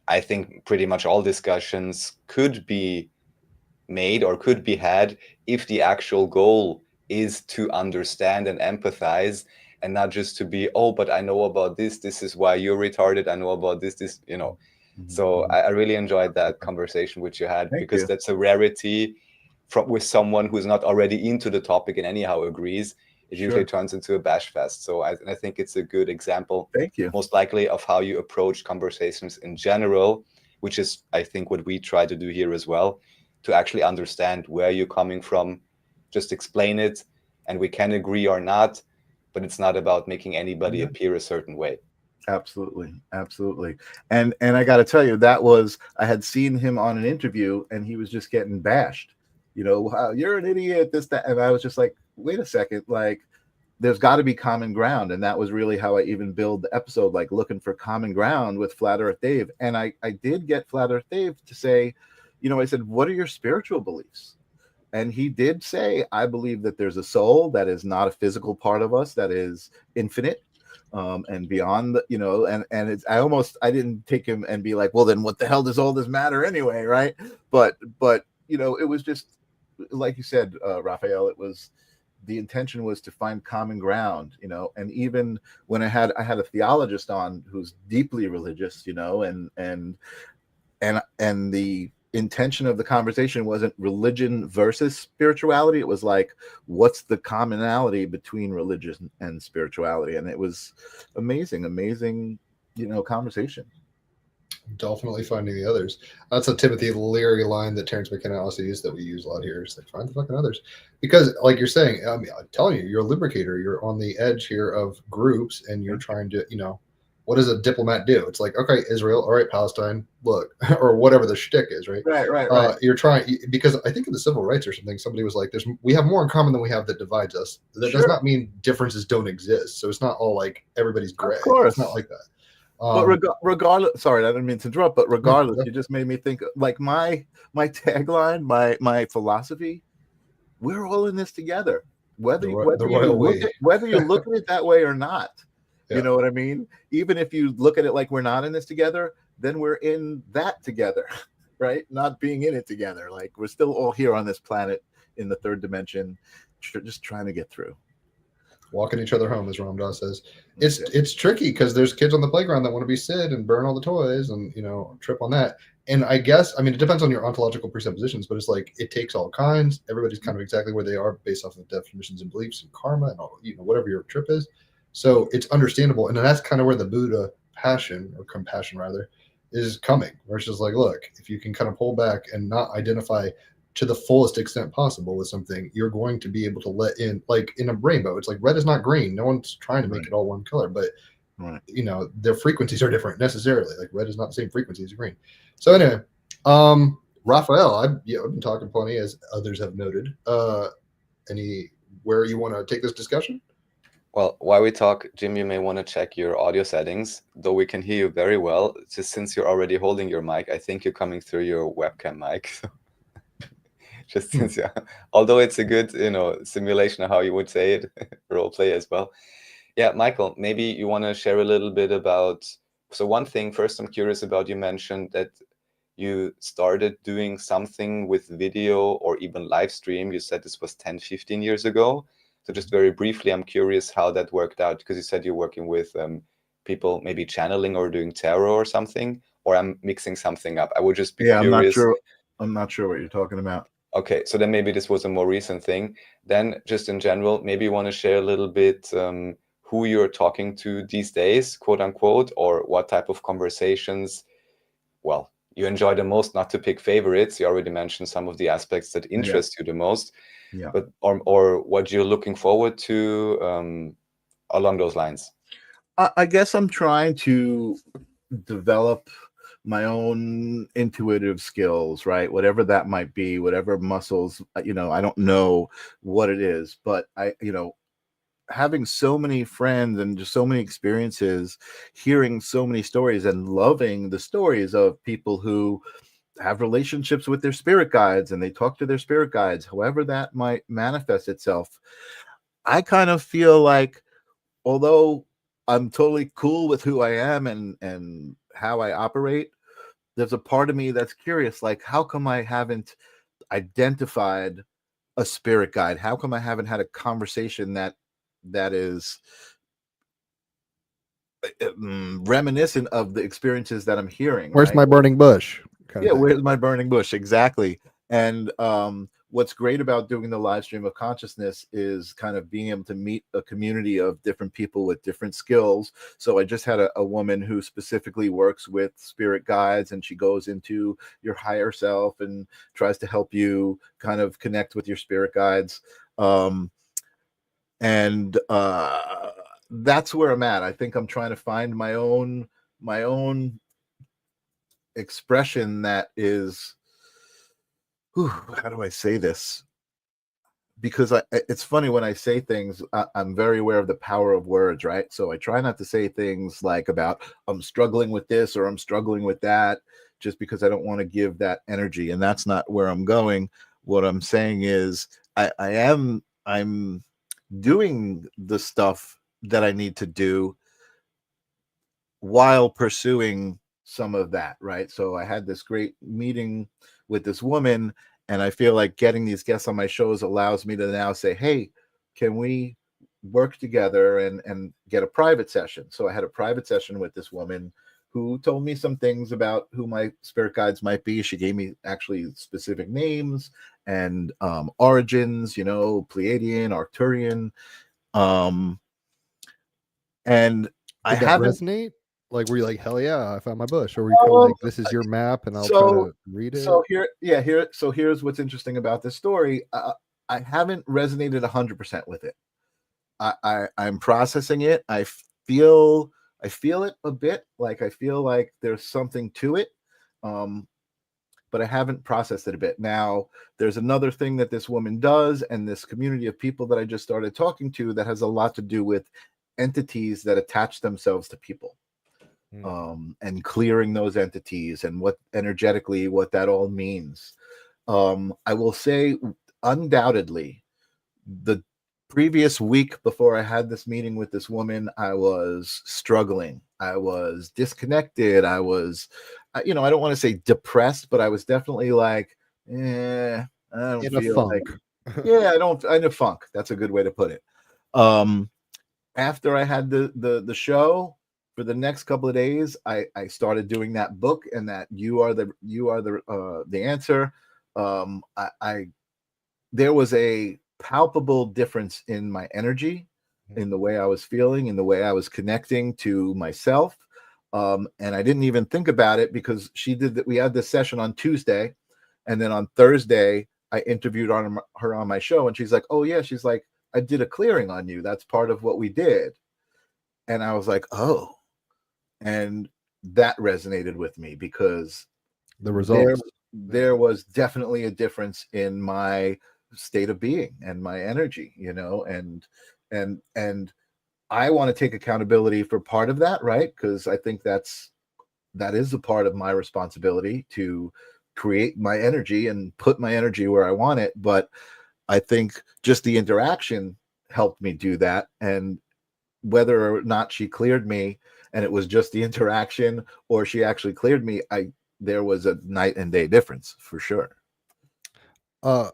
S3: I think pretty much all discussions could be made or could be had if the actual goal is to understand and empathize and not just to be, oh, but I know about this is why you're. I know about this. So I really enjoyed that conversation which you had,
S2: Thank
S3: because
S2: you.
S3: that's a rarity with someone who's not already into the topic and anyhow agrees. It usually
S2: Sure.
S3: turns into a bash fest. So I think it's a good example,
S2: Thank you.
S3: most likely, of how you approach conversations in general, which is, I think, what we try to do here as well, to actually understand where you're coming from, just explain it, and we can agree or not, but it's not about making anybody appear a certain way.
S2: Absolutely, absolutely. And I got to tell you, that was, I had seen him on an interview and he was just getting bashed. You know, "Wow, you're an idiot, this that," and I was just like, wait a second, like there's got to be common ground, and that was really how I even build the episode, like looking for common ground with Flat Earth Dave. And I did get Flat Earth Dave to say, you know, I said, what are your spiritual beliefs? And he did say, I believe that there's a soul that is not a physical part of us, that is infinite, and beyond the, and it's, I didn't take him and be like, well, then what the hell does all this matter anyway, right? But it was just like you said, Raphael, it was, the intention was to find common ground, and even when I had a theologist on who's deeply religious, and the intention of the conversation wasn't religion versus spirituality. It was like, what's the commonality between religion and spirituality? And it was amazing, conversation.
S4: Definitely finding the others. That's a Timothy Leary line that Terrence McKenna also used that we use a lot here. Is like, find the fucking others, because like you're saying, I mean, I'm telling you, you're a lubricator. You're on the edge here of groups, and you're trying to, what does a diplomat do? It's like, okay, Israel, all right, Palestine, look, or whatever the shtick is, right?
S2: Right.
S4: You're trying, because I think in the civil rights or something, somebody was like, we have more in common than we have that divides us. That does not mean differences don't exist. So it's not all like everybody's gray.
S2: Of course.
S4: It's not like that.
S2: But regardless, sorry, I didn't mean to interrupt, but regardless, you just made me think, like my tagline, my philosophy, we're all in this together. Whether you look at it that way or not. Yeah. You know what I mean? Even if you look at it like we're not in this together, then we're in that together, right? Not being in it together. Like we're still all here on this planet in the third dimension, just trying to get through.
S4: Walking each other home, as Ramdas says. It's tricky because there's kids on the playground that want to be Sid and burn all the toys and trip on that. And I guess, I mean, it depends on your ontological presuppositions, but it's like it takes all kinds. Everybody's kind of exactly where they are based off of definitions and beliefs and karma and all, whatever your trip is. So it's understandable, and that's kind of where the Buddha passion or compassion rather is coming. Where it's just like, look, if you can kind of pull back and not identify to the fullest extent possible with something, you're going to be able to let in, like in a rainbow, it's like red is not green. No one's trying to make it all one color, but their frequencies are different necessarily. Like red is not the same frequency as green. So anyway, Raphael, I've been talking plenty, as others have noted. Anywhere you want to take this discussion?
S3: Well, while we talk, Jim, you may want to check your audio settings, though we can hear you very well. Just since you're already holding your mic, I think you're coming through your webcam mic. So just since, although it's a good, simulation of how you would say it, role play as well. Yeah, Michael, maybe you want to share a little bit about, so one thing, first I'm curious about, you mentioned that you started doing something with video or even live stream. You said this was 10, 15 years ago. So just very briefly, I'm curious how that worked out, because you said you're working with people maybe channeling or doing tarot or something, or I'm mixing something up. I would just be curious.
S2: I'm not sure what you're talking about.
S3: Okay, so then maybe this was a more recent thing. Then just in general, maybe you want to share a little bit who you're talking to these days, quote unquote, or what type of conversations, well, you enjoy the most, not to pick favorites. You already mentioned some of the aspects that interest you the most. Yeah. But or what you're looking forward to along those lines.
S2: I guess I'm trying to develop my own intuitive skills, right? Whatever that might be, whatever muscles, I don't know what it is, but having so many friends and just so many experiences, hearing so many stories and loving the stories of people who have relationships with their spirit guides and they talk to their spirit guides, however that might manifest itself. I kind of feel like, although I'm totally cool with who I am and how I operate, there's a part of me that's curious, like, how come I haven't identified a spirit guide? How come I haven't had a conversation that is reminiscent of the experiences that I'm hearing?
S4: Where's my burning bush?
S2: Where's my burning bush? Exactly. And what's great about doing the live stream of consciousness is kind of being able to meet a community of different people with different skills. So I just had a woman who specifically works with spirit guides, and she goes into your higher self and tries to help you kind of connect with your spirit guides. And that's where I'm at. I think I'm trying to find my own expression that is, how do I say this? Because it's funny when I say things, I'm very aware of the power of words, right? So I try not to say things like about I'm struggling with this or I'm struggling with that, just because I don't want to give that energy, and that's not where I'm going. What I'm saying is I'm doing the stuff that I need to do while pursuing some of that, right? So I had this great meeting with this woman, and I feel like getting these guests on my shows allows me to now say, hey, can we work together and get a private session? So I had a private session with this woman who told me some things about who my spirit guides might be. She gave me actually specific names and origins, Pleiadian, Arcturian. And I
S5: Did that
S2: haven't.
S5: resonate? Like, were you like, hell yeah, I found my bush? Or were you kind of like, this is your map and I'll try to read it?
S2: So here's what's interesting about this story. I haven't resonated 100% with it. I'm processing it. I feel it a bit. Like I feel like there's something to it. But I haven't processed it a bit. Now, there's another thing that this woman does, and this community of people that I just started talking to that has a lot to do with entities that attach themselves to people. And clearing those entities and what energetically what that all means. I will say undoubtedly the previous week before I had this meeting with this woman, I was struggling. I was disconnected. I was, I don't want to say depressed, but I was definitely like, I don't
S5: In a
S2: feel
S5: funk.
S2: like, I'm a funk. That's a good way to put it. After I had the show, for the next couple of days, I started doing that book and that you are the answer. There was a palpable difference in my energy, in the way I was feeling, in the way I was connecting to myself. And I didn't even think about it because she did that. We had this session on Tuesday, and then on Thursday I interviewed her on my show, and she's like, "Oh yeah," she's like, "I did a clearing on you. That's part of what we did." And I was like, "Oh." And that resonated with me because
S5: The results.
S2: there was definitely a difference in my state of being and my energy, and I want to take accountability for part of that, right? Because I think that is a part of my responsibility to create my energy and put my energy where I want it. But I think just the interaction helped me do that. And whether or not she cleared me and it was just the interaction or she actually cleared me, there was a night and day difference for sure.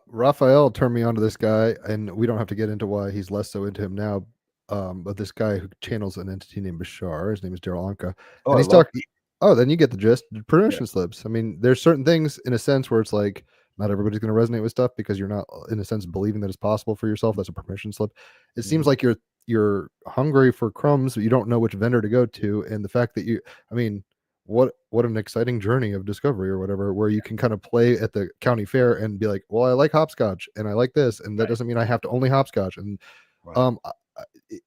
S5: Raphael turned me on to this guy, and we don't have to get into why he's less so into him now. But this guy who channels an entity named Bashar, his name is Daryl Anka,
S2: Oh,
S5: and
S2: I
S5: he's
S2: love
S5: talking. Oh, then you get the gist. Permission slips. I mean, there's certain things in a sense where it's like not everybody's going to resonate with stuff because you're not, in a sense, believing that it's possible for yourself. That's a permission slip. It seems like you're hungry for crumbs, but you don't know which vendor to go to, and the fact that I mean, what an exciting journey of discovery or whatever, where you can kind of play at the county fair and be like, well, I like hopscotch and I like this, and that doesn't mean I have to only hopscotch. And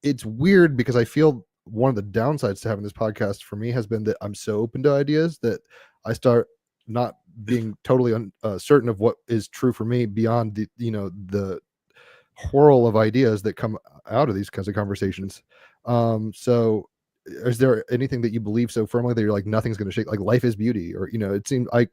S5: it's weird because I feel one of the downsides to having this podcast for me has been that I'm so open to ideas that I start not being totally certain of what is true for me beyond the whirl of ideas that come out of these kinds of conversations. So is there anything that you believe so firmly that you're like nothing's going to shake, like life is beauty, or it seems I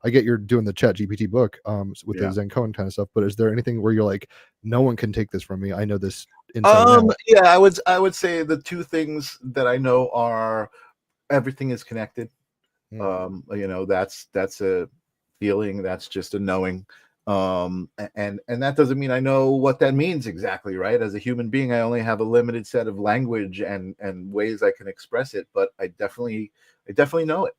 S5: get you're doing the Chat GPT book with the Zen Cohen kind of stuff, but is there anything where you're like, no one can take this from me, I know this inside and out?
S2: Yeah, I would say the two things that I know are everything is connected. That's a feeling, that's just a knowing. And that doesn't mean I know what that means exactly, right? As a human being, I only have a limited set of language and ways I can express it, but I definitely know it.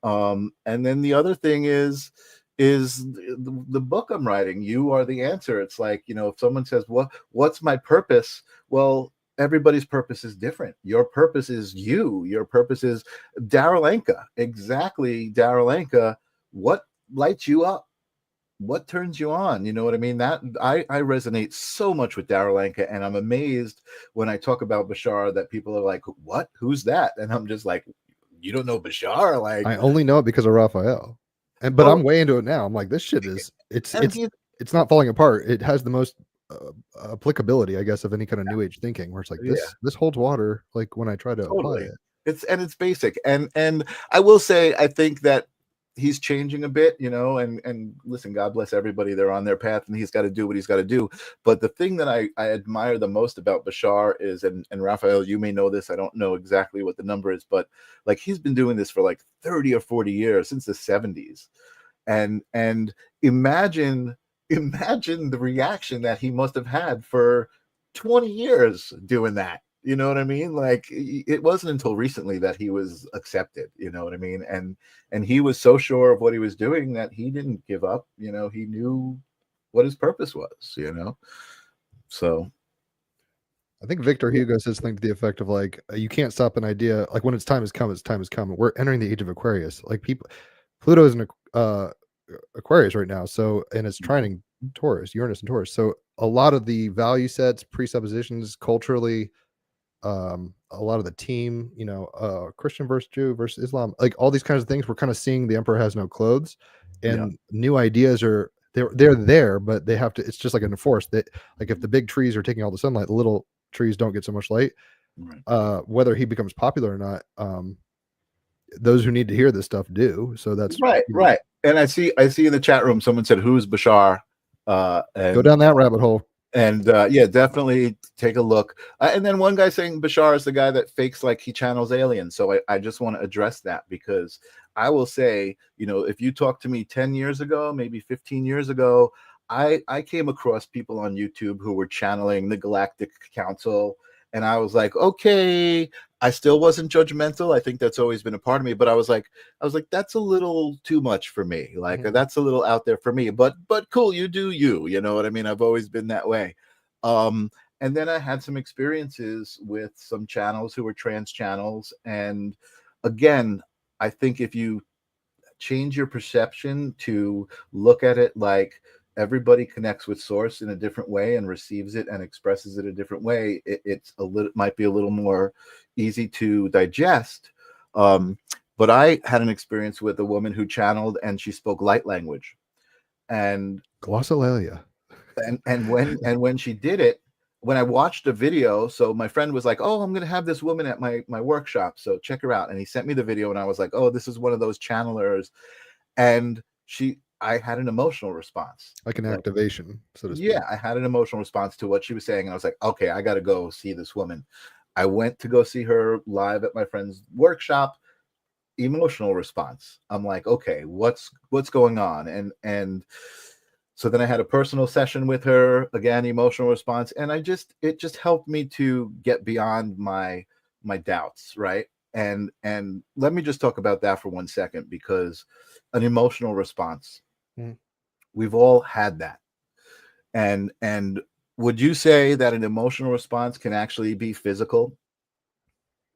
S2: And then the other thing is the book I'm writing, You Are the Answer. It's like, if someone says, what's my purpose? Well, everybody's purpose is different. Your purpose is you. Your purpose is Daryl Anka. Exactly, Daryl Anka. What lights you up? What turns you on? You know what I mean? That I resonate so much with Daryl Anka, and I'm amazed when I talk about Bashar that people are like, what? Who's that? And I'm just like, you don't know Bashar? Like,
S5: I only know it because of Raphael. But I'm way into it now. I'm like, this shit is it's not falling apart. It has the most applicability, I guess, of any kind of new age thinking, where it's like this holds water, like when I try to apply it.
S2: It's basic. And I will say, I think that he's changing a bit, and listen, God bless everybody. They're on their path and he's got to do what he's got to do. But the thing that I admire the most about Bashar is, and Raphael, you may know this, I don't know exactly what the number is, but like he's been doing this for like 30 or 40 years, since the 70s. And imagine the reaction that he must have had for 20 years doing that. You know what I mean? Like it wasn't until recently that he was accepted. You know what I mean? And he was so sure of what he was doing that he didn't give up. You know, he knew what his purpose was. You know, so
S5: I think Victor Hugo says something to the effect of like, you can't stop an idea. Like when its time has come, its time has come. We're entering the age of Aquarius. Like people, Pluto is in Aquarius right now. So, and it's trining Taurus, Uranus and Taurus. So a lot of the value sets, presuppositions, culturally, a lot of the team, Christian versus Jew versus Islam, like all these kinds of things, we're kind of seeing the emperor has no clothes, and new ideas are they're there, but they have to. It's just like an enforced that, like if the big trees are taking all the sunlight, the little trees don't get so much light.
S2: Right.
S5: Whether he becomes popular or not, those who need to hear this stuff do. So that's
S2: right, right. And I see in the chat room someone said, "Who's Bashar?" And
S5: go down that rabbit hole.
S2: And yeah, definitely take a look. And then one guy saying Bashar is the guy that fakes like he channels aliens. So I just want to address that, because I will say, if you talk to me 10 years ago, maybe 15 years ago, I came across people on YouTube who were channeling the Galactic Council. And I was like, okay, I still wasn't judgmental. I think that's always been a part of me. But I was like, that's a little too much for me. Like that's a little out there for me. But cool, you do you. You know what I mean? I've always been that way. And then I had some experiences with some channels who were trans channels. And again, I think if you change your perception to look at it like everybody connects with source in a different way and receives it and expresses it a different way, it's a little, might be a little more easy to digest. But I had an experience with a woman who channeled and she spoke light language, and
S5: glossolalia.
S2: And when she did it, when I watched a video, so my friend was like, "Oh, I'm going to have this woman at my workshop, so check her out." And he sent me the video, and I was like, "Oh, this is one of those channelers." And I had an emotional response,
S5: like an activation, so to speak.
S2: Yeah, I had an emotional response to what she was saying, and I was like, "Okay, I got to go see this woman." I went to go see her live at my friend's workshop. Emotional response. I'm like, "Okay, what's going on?" And so then I had a personal session with her, again, emotional response. And it just helped me to get beyond my doubts. Right. And let me just talk about that for 1 second, because an emotional response, we've all had that. And would you say that an emotional response can actually be physical?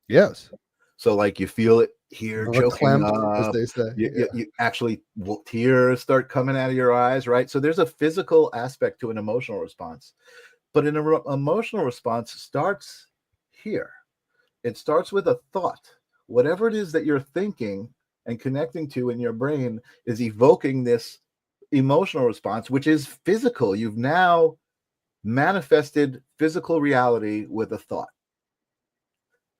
S5: Yes.
S2: So like you feel it here, choking up,
S5: as they say.
S2: You actually tears start coming out of your eyes, right? So there's a physical aspect to an emotional response, but an emotional response starts here. It starts with a thought. Whatever it is that you're thinking and connecting to in your brain is evoking this emotional response, which is physical. You've now manifested physical reality with a thought.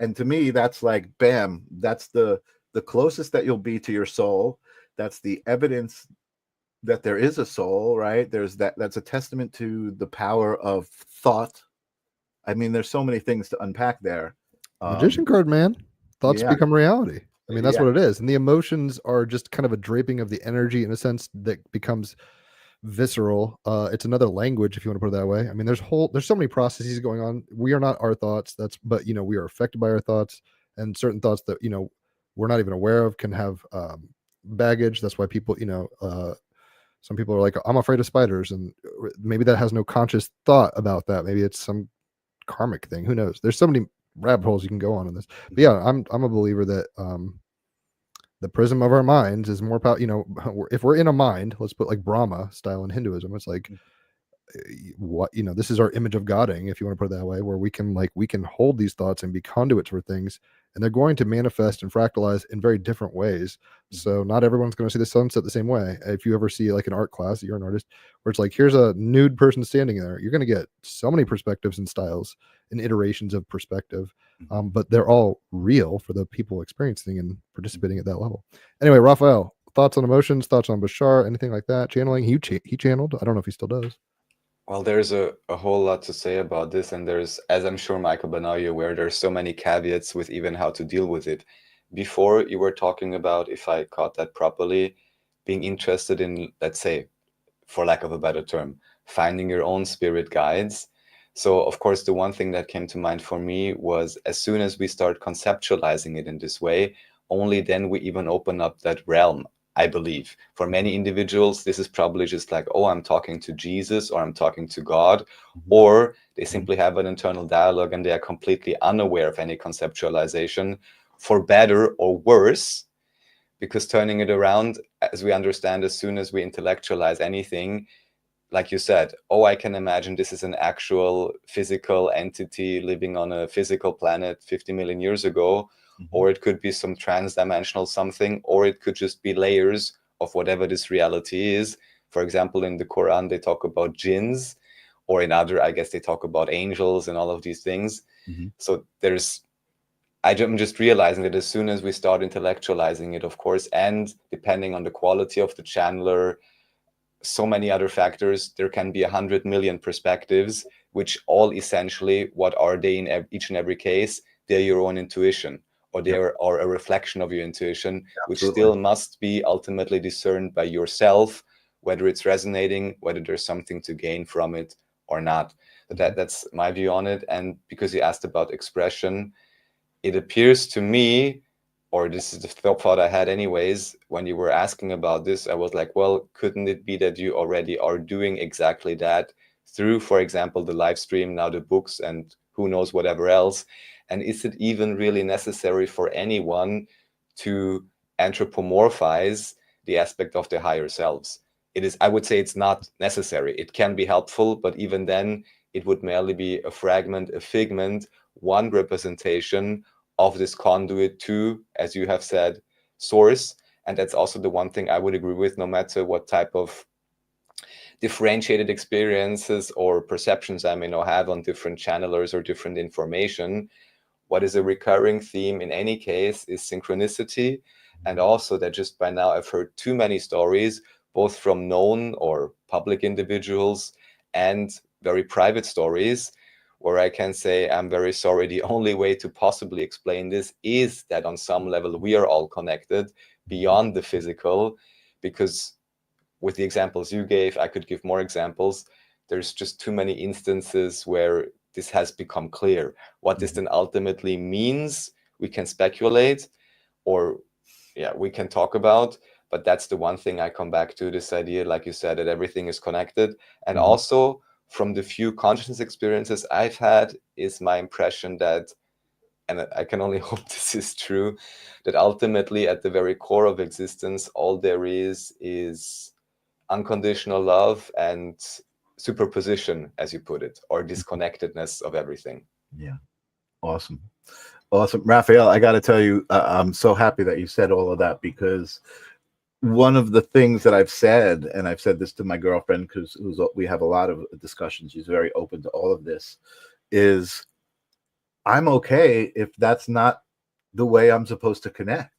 S2: And to me, that's like, bam, that's the closest that you'll be to your soul. That's the evidence that there is a soul, right? That's a testament to the power of thought. I mean, there's so many things to unpack there.
S5: Magician card, man. Thoughts become reality. I mean, that's what it is. And the emotions are just kind of a draping of the energy in a sense that becomes visceral. It's another language, if you want to put it that way. I mean, there's so many processes going on. We are not our thoughts. But we are affected by our thoughts, and certain thoughts that we're not even aware of can have baggage. That's why people, some people are like, I'm afraid of spiders, and maybe that has no conscious thought about that. Maybe it's some karmic thing. Who knows? There's so many rabbit holes you can go on in this. But yeah, I'm a believer that the prism of our minds is more powerful. If we're in a mind, let's put like Brahma style in Hinduism, it's like what this is our image of Godding, if you want to put it that way, where we can hold these thoughts and be conduits for things, and they're going to manifest and fractalize in very different ways. So not everyone's going to see the sunset the same way. If you ever see like an art class, you're an artist, where it's like, here's a nude person standing there, you're going to get so many perspectives and styles and iterations of perspective, but they're all real for the people experiencing and participating at that level. Anyway, Raphael, thoughts on emotions, thoughts on Bashar, anything like that? Channeling, he channeled. I don't know if he still does.
S3: Well, there's a whole lot to say about this, and there's, as I'm sure Michael by now you're aware, there's so many caveats with even how to deal with it. Before, you were talking about, if I caught that properly, being interested in, let's say, for lack of a better term, finding your own spirit guides. So, of course, the one thing that came to mind for me was as soon as we start conceptualizing it in this way, only then we even open up that realm, I believe. For many individuals, this is probably just like, oh, I'm talking to Jesus or I'm talking to God, or they simply have an internal dialogue and they are completely unaware of any conceptualization, for better or worse, because turning it around, as we understand, as soon as we intellectualize anything, like you said, oh, I can imagine this is an actual physical entity living on a physical planet 50 million years ago, or it could be some trans-dimensional something, or it could just be layers of whatever this reality is. For example, in the Quran, they talk about jinns, or in other, I guess they talk about angels and all of these things. So I'm just realizing that as soon as we start intellectualizing it, of course, and depending on the quality of the channeler, so many other factors, there can be 100 million perspectives, which all essentially, what are they in each and every case? They're your own intuition, or they are a reflection of your intuition, which still must be ultimately discerned by yourself, whether it's resonating, whether there's something to gain from it or not. That's my view on it. And because you asked about expression, it appears to me, or this is the thought I had anyways, when you were asking about this, I was like, well, couldn't it be that you already are doing exactly that through, for example, the live stream, now the books, and who knows whatever else? And is it even really necessary for anyone to anthropomorphize the aspect of their higher selves? It is, I would say it's not necessary. It can be helpful, but even then, it would merely be a fragment, a figment, one representation of this conduit to, as you have said, source. And that's also the one thing I would agree with, no matter what type of differentiated experiences or perceptions I may now have on different channelers or different information. What is a recurring theme in any case is synchronicity. And also that just by now I've heard too many stories, both from known or public individuals and very private stories, where I can say, I'm very sorry, the only way to possibly explain this is that on some level we are all connected beyond the physical, because with the examples you gave, I could give more examples. There's just too many instances where this has become clear. What this then ultimately means, we can speculate, or we can talk about, but that's the one thing I come back to, this idea, like you said, that everything is connected. And also, from the few consciousness experiences I've had, is my impression that, and I can only hope this is true, that ultimately at the very core of existence, all there is unconditional love and superposition, as you put it, or disconnectedness of everything.
S2: Yeah. Awesome. Raphael, I got to tell you, I'm so happy that you said all of that, because one of the things that I've said, and I've said this to my girlfriend, because we have a lot of discussions, she's very open to all of this, is I'm okay if that's not the way I'm supposed to connect.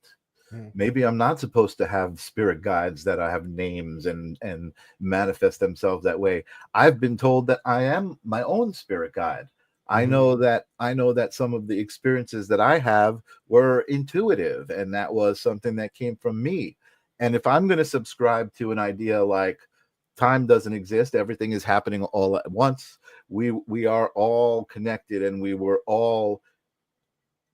S2: Maybe I'm not supposed to have spirit guides that I have names and manifest themselves that way. I've been told that I am my own spirit guide. I know that some of the experiences that I have were intuitive, and that was something that came from me. And if I'm going to subscribe to an idea like time doesn't exist, everything is happening all at once, we are all connected, and we were all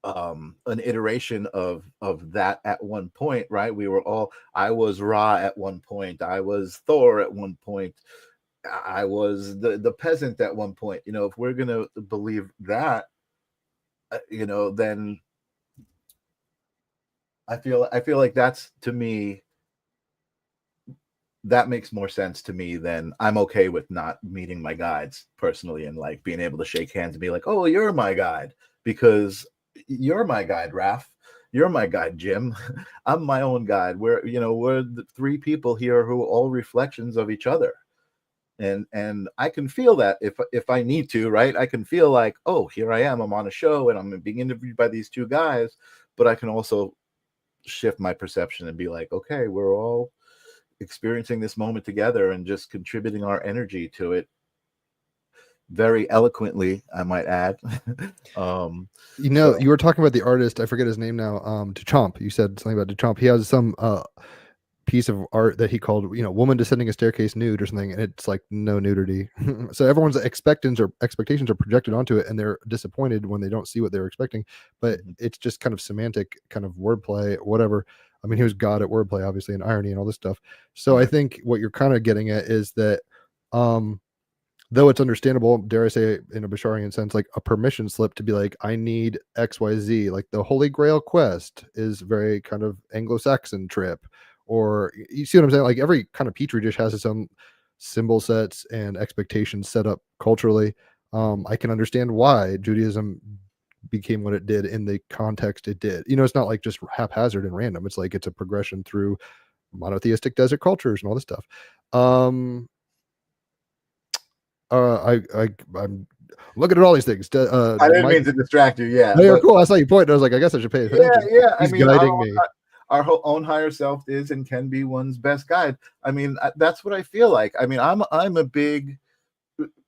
S2: an iteration of that at one point, right? I was Ra at one point, I was Thor at one point, I was the peasant at one point. If we're going to believe that, then I feel like that's, to me, that makes more sense to me than I'm okay with not meeting my guides personally, and like being able to shake hands and be like, oh, you're my guide, because you're my guide, Raph. You're my guide, Jim. I'm my own guide. We're the three people here who are all reflections of each other. And I can feel that if I need to, right? I can feel like, oh, here I am. I'm on a show and I'm being interviewed by these two guys, but I can also shift my perception and be like, okay, we're all experiencing this moment together and just contributing our energy to it, very eloquently, I might add.
S5: You were talking about the artist, I forget his name now, Duchamp. You said something about Duchamp. He has some piece of art that he called, woman descending a staircase nude or something, and it's like no nudity. So everyone's expectations are projected onto it, and they're disappointed when they don't see what they're expecting. But it's just kind of semantic, kind of wordplay, whatever. I mean, he was god at wordplay, obviously, and irony and all this stuff. So I think what you're kind of getting at is that, though it's understandable, dare I say, in a Basharian sense, like a permission slip to be like, I need XYZ, like the Holy Grail quest is very kind of Anglo-Saxon trip, or you see what I'm saying? Like every kind of petri dish has its own symbol sets and expectations set up culturally. I can understand why Judaism became what it did in the context it did. It's not like just haphazard and random. It's like it's a progression through monotheistic desert cultures and all this stuff. I'm looking at all these things.
S2: I didn't mean to distract you. Yeah,
S5: no, you're cool. I saw your point. I was like, I guess I should pay attention.
S2: Yeah.
S5: He's guiding me.
S2: Our own higher self is and can be one's best guide. I mean, that's what I feel like. I mean,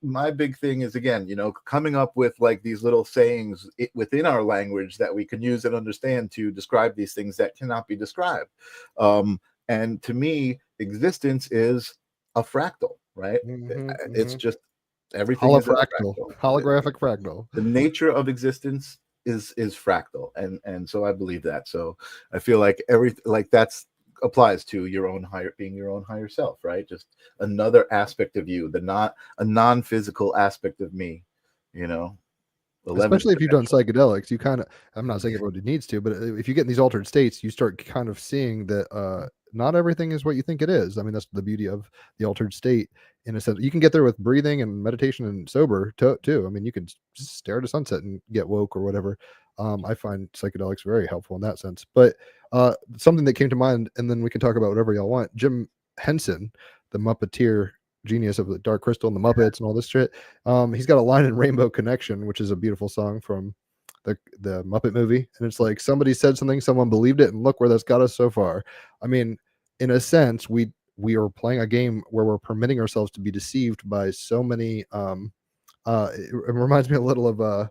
S2: my big thing is, again, coming up with like these little sayings within our language that we can use and understand to describe these things that cannot be described. And to me, existence is a fractal, right? It's just everything is
S5: holographic fractal.
S2: The nature of existence is fractal, and so I believe that. So I feel like that's applies to being your own higher self, right? Just another aspect of you, a non-physical aspect of me,
S5: Especially if you've done psychedelics, you kind of, I'm not saying everybody needs to, but if you get in these altered states, you start kind of seeing that not everything is what you think it is. I mean, that's the beauty of the altered state. In a sense, you can get there with breathing and meditation and sober too. I mean, you can stare at a sunset and get woke or whatever. I find psychedelics very helpful in that sense. But something that came to mind, and then we can talk about whatever y'all want. Jim Henson, the Muppeteer genius of the Dark Crystal and the Muppets and all this shit. He's got a line in Rainbow Connection, which is a beautiful song from the Muppet movie, and it's like somebody said something, someone believed it, and look where that's got us so far. I mean, in a sense, we are playing a game where we're permitting ourselves to be deceived by so many. It reminds me a little of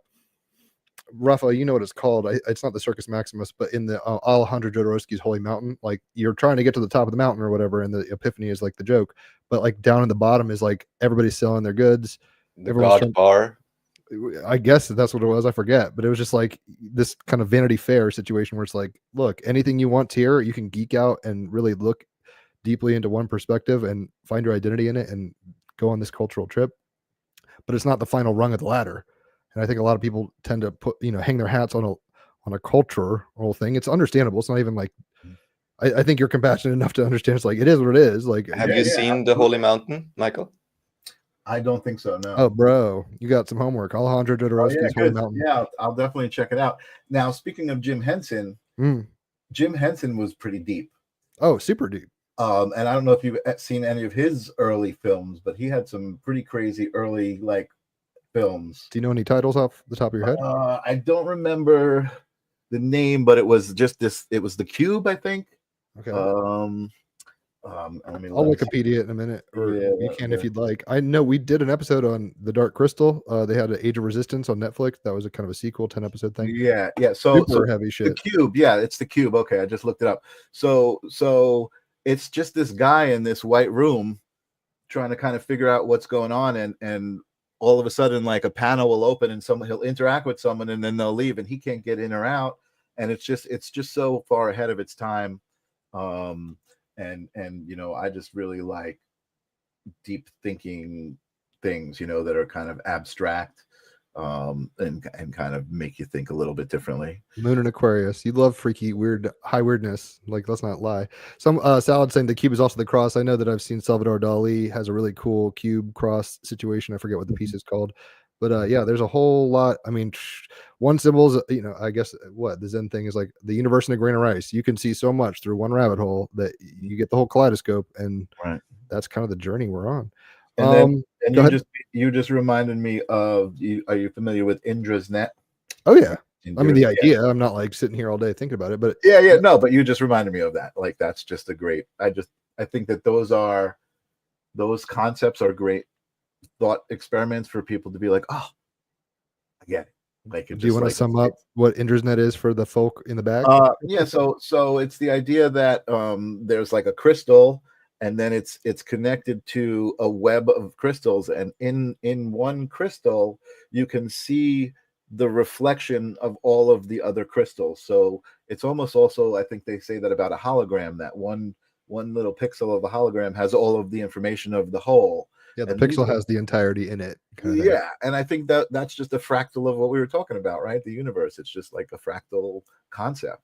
S5: Rafa, you know what it's called. It's not the Circus Maximus, but in the Alejandro Jodorowsky's Holy Mountain, like you're trying to get to the top of the mountain or whatever, and the epiphany is like the joke, but like down in the bottom is like everybody's selling their goods.
S3: The God bar.
S5: I guess that's what it was. I forget, but it was just like this kind of Vanity Fair situation where it's like, look, anything you want here, you can geek out and really look deeply into one perspective and find your identity in it and go on this cultural trip. But it's not the final rung of the ladder. And I think a lot of people tend to hang their hats on a cultural thing. It's understandable. It's not even like, I think you're compassionate enough to understand. It's like, it is what it is. Like,
S3: have you seen the Holy Mountain, Michael?
S2: I don't think so. No.
S5: Oh, bro, you got some homework. Alejandro Jodorowsky's Holy Mountain.
S2: Yeah, I'll definitely check it out. Now, speaking of Jim Henson, Jim Henson was pretty deep.
S5: Oh, super deep.
S2: And I don't know if you've seen any of his early films, but he had some pretty crazy early films.
S5: Do you know any titles off the top of your head?
S2: I don't remember the name, but it was just this. It was The Cube, I think.
S5: Okay.
S2: I'll
S5: Wikipedia it in a minute, or you can if you'd like. I know we did an episode on the Dark Crystal. They had an Age of Resistance on Netflix. That was a kind of a sequel, 10-episode thing.
S2: Yeah. So
S5: heavy shit.
S2: The Cube, it's The Cube. Okay, I just looked it up. So it's just this guy in this white room trying to kind of figure out what's going on, and all of a sudden, like a panel will open and he'll interact with someone, and then they'll leave, and he can't get in or out, and it's just so far ahead of its time. And I just really like deep thinking things, that are kind of abstract, and kind of make you think a little bit differently.
S5: Moon and Aquarius. You love freaky, weird, high weirdness. Like, let's not lie. Some Salad saying the cube is also the cross. I know that I've seen Salvador Dali has a really cool cube cross situation. I forget what the piece is called. But yeah, there's a whole lot. I mean, one symbol is, I guess what the Zen thing is like the universe in a grain of rice. You can see so much through one rabbit hole that you get the whole kaleidoscope, and that's kind of the journey we're on.
S2: And you just reminded me of Are you familiar with Indra's Net?
S5: Oh yeah. I mean, the idea. I'm not like sitting here all day thinking about it, but
S2: no. But you just reminded me of that. Like, that's just a great. I think that those concepts are great thought experiments for people to be like, oh, I get it. Like it
S5: Do you
S2: just
S5: want to
S2: like
S5: sum up what IndrasNet is for the folk in the back?
S2: yeah, so it's the idea that there's like a crystal, and then it's connected to a web of crystals, and in one crystal you can see the reflection of all of the other crystals. So it's almost also, I think they say that about a hologram, that one little pixel of a hologram has all of the information of the whole.
S5: Yeah, the
S2: And these
S5: pixel
S2: are-
S5: has the entirety in it. Kind of thing.
S2: yeah, and I think that that's just a fractal of what we were talking about, right? The universe. It's just like a fractal concept.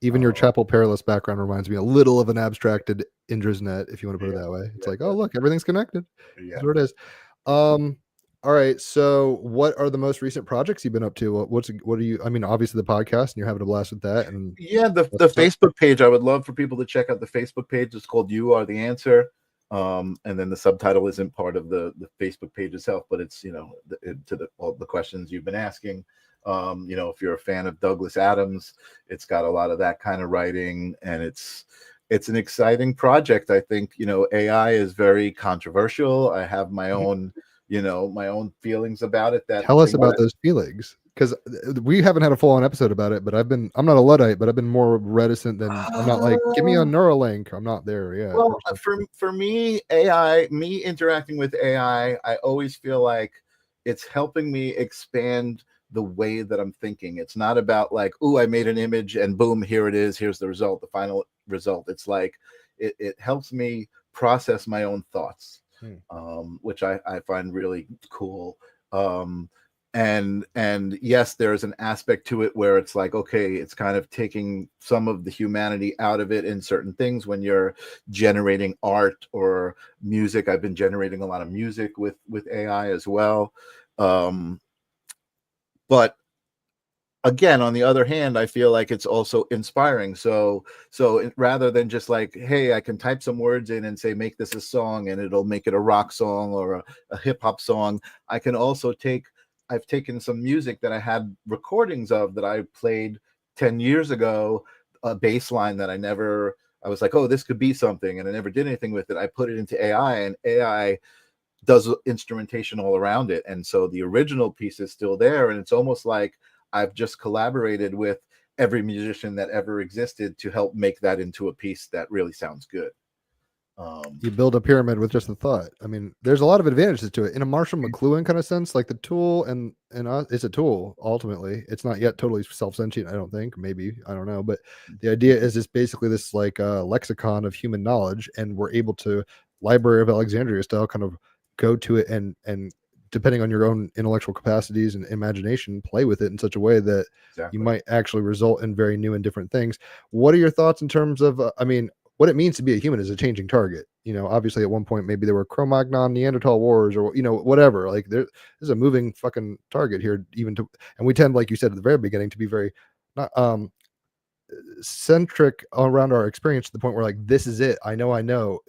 S5: Even your Chapel Perilous background reminds me a little of an abstracted IndrasNet, if you want to put it that way. It's like, oh, look, everything's connected.
S2: Yeah.
S5: That's what it is. All right. So, what are the most recent projects you've been up to? What are you? I mean, obviously the podcast, and you're having a blast with that. And
S2: Yeah, the Facebook page. I would love for people to check out the Facebook page. It's called "You Are the Answer," and then the subtitle isn't part of the Facebook page itself, but it's to all the questions you've been asking. If you're a fan of Douglas Adams, it's got a lot of that kind of writing, and it's an exciting project. I think AI is very controversial. I have my own my own feelings about it.
S5: Tell us about those feelings, because we haven't had a full-on episode about it. But I'm not a Luddite, but I've been more reticent than I'm not like, give me a Neuralink. I'm not there yet.
S2: Well, for me, me interacting with AI, I always feel like it's helping me expand the way that I'm thinking. It's not about like, oh, I made an image and boom, here it is. Here's the result, the final result. It's like it helps me process my own thoughts, which I find really cool. And yes, there's an aspect to it where it's like, okay, it's kind of taking some of the humanity out of it in certain things when you're generating art or music. I've been generating a lot of music with AI as well. But again, on the other hand, I feel like it's also inspiring. So rather than just like, hey, I can type some words in and say, make this a song, and it'll make it a rock song or a hip hop song. I can also I've taken some music that I had recordings of that I played 10 years ago, a bass line that I was like, oh, this could be something, and I never did anything with it. I put it into AI, and AI does instrumentation all around it. And so the original piece is still there, and it's almost like I've just collaborated with every musician that ever existed to help make that into a piece that really sounds good.
S5: You build a pyramid with just a thought. I mean, there's a lot of advantages to it in a Marshall McLuhan kind of sense. Like the tool and it's a tool. Ultimately, it's not yet totally self-sentient. I don't think. Maybe, I don't know. But the idea is it's basically this like lexicon of human knowledge, and we're able to Library of Alexandria style kind of go to it and depending on your own intellectual capacities and imagination, play with it in such a way that you might actually result in very new and different things. What are your thoughts in terms of? I mean, what it means to be a human is a changing target. Obviously at one point maybe there were Cro-Magnon Neanderthal wars or whatever. Like there's a moving fucking target here, and we tend, like you said at the very beginning, to be very not centric around our experience to the point where like this is it. I know,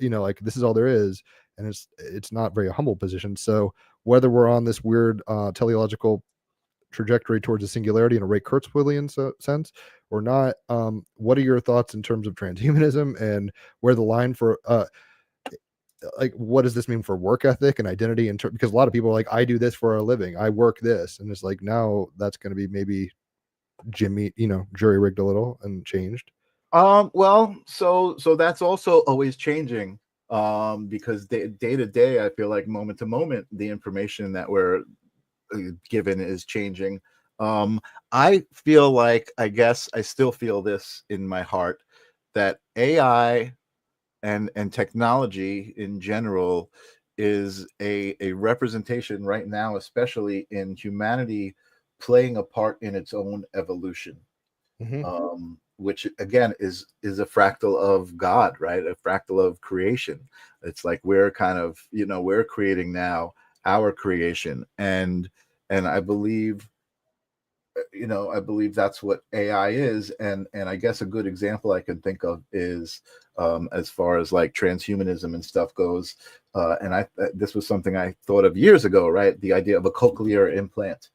S5: like this is all there is, and it's not very humble position. So whether we're on this weird teleological trajectory towards a singularity in a Ray Kurzweilian sense or not, what are your thoughts in terms of transhumanism and where the line for like what does this mean for work ethic and identity because a lot of people are like, I do this for a living, I work this, and it's like now that's going to be maybe jury rigged a little and changed.
S2: Well, so that's also always changing, because day to day, I feel like moment to moment, the information that we're given is changing. I feel like, I guess I still feel this in my heart, that AI and technology in general is a representation right now, especially in humanity playing a part in its own evolution. Which again is a fractal of God, right? A fractal of creation. It's like we're kind of, we're creating now our creation, and I believe, I believe that's what AI is, and I guess a good example I can think of is, as far as like transhumanism and stuff goes, and this was something I thought of years ago, right? The idea of a cochlear implant.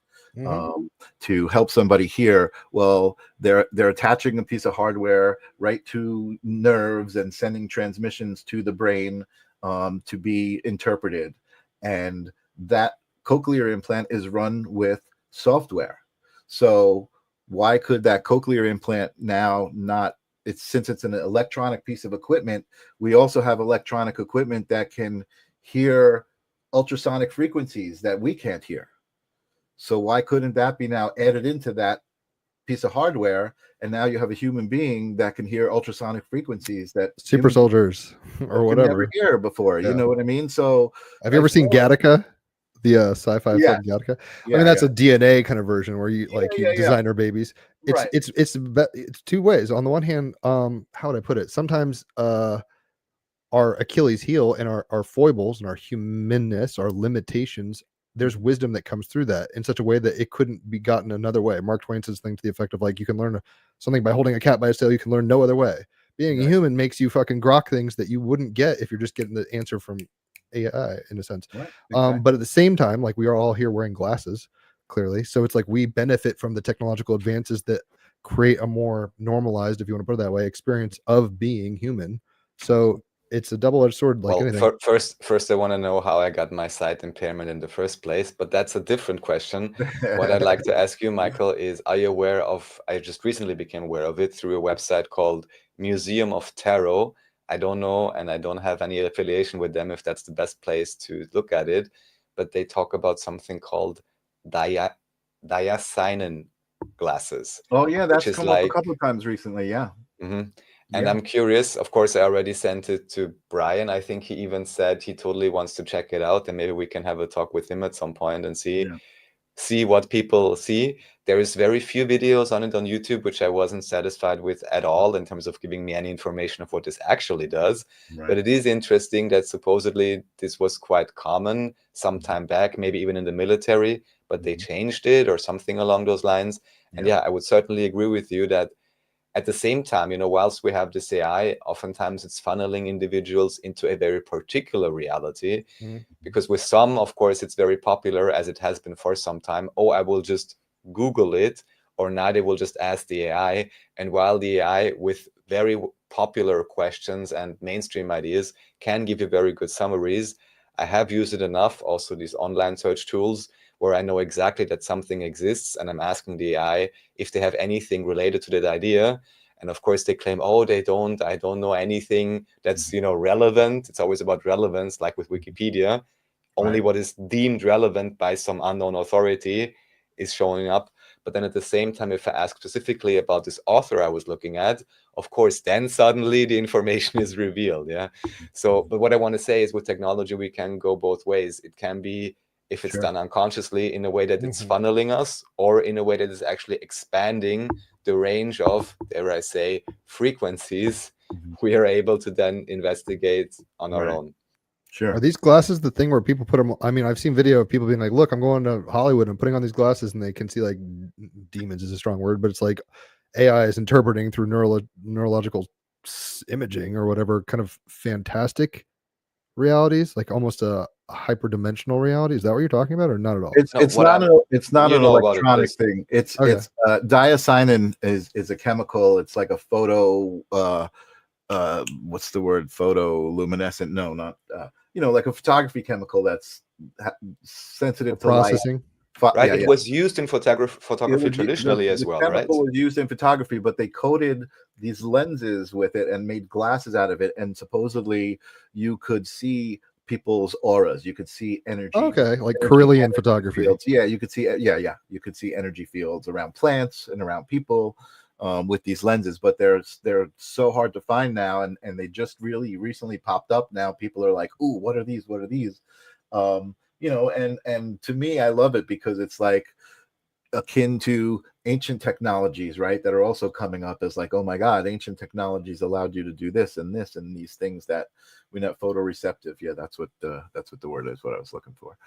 S2: To help somebody hear. Well, they're attaching a piece of hardware right to nerves and sending transmissions to the brain to be interpreted, and that cochlear implant is run with software. So why could that cochlear implant now not? Since it's an electronic piece of equipment, we also have electronic equipment that can hear ultrasonic frequencies that we can't hear. So why couldn't that be now added into that piece of hardware, and now you have a human being that can hear ultrasonic frequencies that
S5: Super soldiers or
S2: could never
S5: whatever.
S2: hear before.
S5: Yeah.
S2: You know what I mean? So
S5: have you ever seen Gattaca? The sci-fi
S2: Yeah.
S5: film Gattaca.
S2: yeah,
S5: I mean, that's a DNA kind of version where you
S2: yeah.
S5: designer babies. It's
S2: Right.
S5: it's two ways. On the one hand, how would I put it? Sometimes our Achilles heel and our foibles and our humanness, our limitations, there's wisdom that comes through that in such a way that it couldn't be gotten another way. Mark Twain says things to the effect of like, you can learn something by holding a cat by its tail, you can learn no other way. Being a human makes you fucking grok things that you wouldn't get if you're just getting the answer from AI in a sense.
S2: Right. Exactly.
S5: But at the same time, like we are all here wearing glasses, clearly. So it's like we benefit from the technological advances that create a more normalized, if you want to put it that way, experience of being human. So it's a double-edged sword, like anything.
S3: First, I want to know how I got my sight impairment in the first place, but that's a different question. What I'd like to ask you, Michael, is are you aware of, I just recently became aware of it through a website called Museum of Tarot. I don't know, and I don't have any affiliation with them if that's the best place to look at it, but they talk about something called diasynon glasses.
S2: Oh yeah, that's
S3: is
S2: come
S3: like,
S2: up a couple of times recently. Yeah.
S3: Mm-hmm. And I'm curious, of course, I already sent it to Brian. I think he even said he totally wants to check it out, and maybe we can have a talk with him at some point and see what people see. There is very few videos on it on YouTube, which I wasn't satisfied with at all in terms of giving me any information of what this actually does.
S2: Right.
S3: But it is interesting that supposedly this was quite common some time back, maybe even in the military, but they changed it or something along those lines. And yeah, I would certainly agree with you that at the same time, whilst we have this AI, oftentimes it's funneling individuals into a very particular reality. Because with some, of course, it's very popular, as it has been for some time. Oh, I will just Google it, or now they will just ask the AI. And while the AI, with very popular questions and mainstream ideas, can give you very good summaries, I have used it enough, also these online search tools, where I know exactly that something exists, and I'm asking the AI if they have anything related to that idea. And of course they claim, oh, I don't know anything that's, relevant. It's always about relevance, like with Wikipedia. Only what is deemed relevant by some unknown authority is showing up. But then at the same time, if I ask specifically about this author I was looking at, of course, then suddenly the information is revealed. Yeah. So, but what I want to say is with technology, we can go both ways. It can be, if it's done unconsciously, in a way that it's funneling us, or in a way that is actually expanding the range of, dare I say, frequencies we are able to then investigate on our own.
S2: Sure.
S5: Are these glasses the thing where people put them? I mean, I've seen video of people being like, look, I'm going to Hollywood and putting on these glasses, and they can see, like, demons is a strong word, but it's like AI is interpreting through neurological imaging or whatever, kind of fantastic realities, like almost a hyperdimensional reality. Is that what you're talking about, or not at all?
S2: It's not an electronic thing. It's diasynon is a chemical. It's like a photo what's the word, photoluminescent, no, not like a photography chemical that's sensitive to
S5: processing
S2: light.
S3: Right, it was used in photography traditionally as well, right? The chemical
S2: was used in photography, but they coated these lenses with it and made glasses out of it, and supposedly you could see people's auras, you could see energy.
S5: Okay, like Carillion photography
S2: fields. Yeah, you could see you could see energy fields around plants and around people with these lenses, but they're so hard to find now, and they just really recently popped up. Now people are like, ooh, what are these and to me, I love it because it's like akin to ancient technologies, right, that are also coming up as like, oh my god, ancient technologies allowed you to do this and these things that we're not photoreceptive. Yeah, that's what the word is, what I was looking for.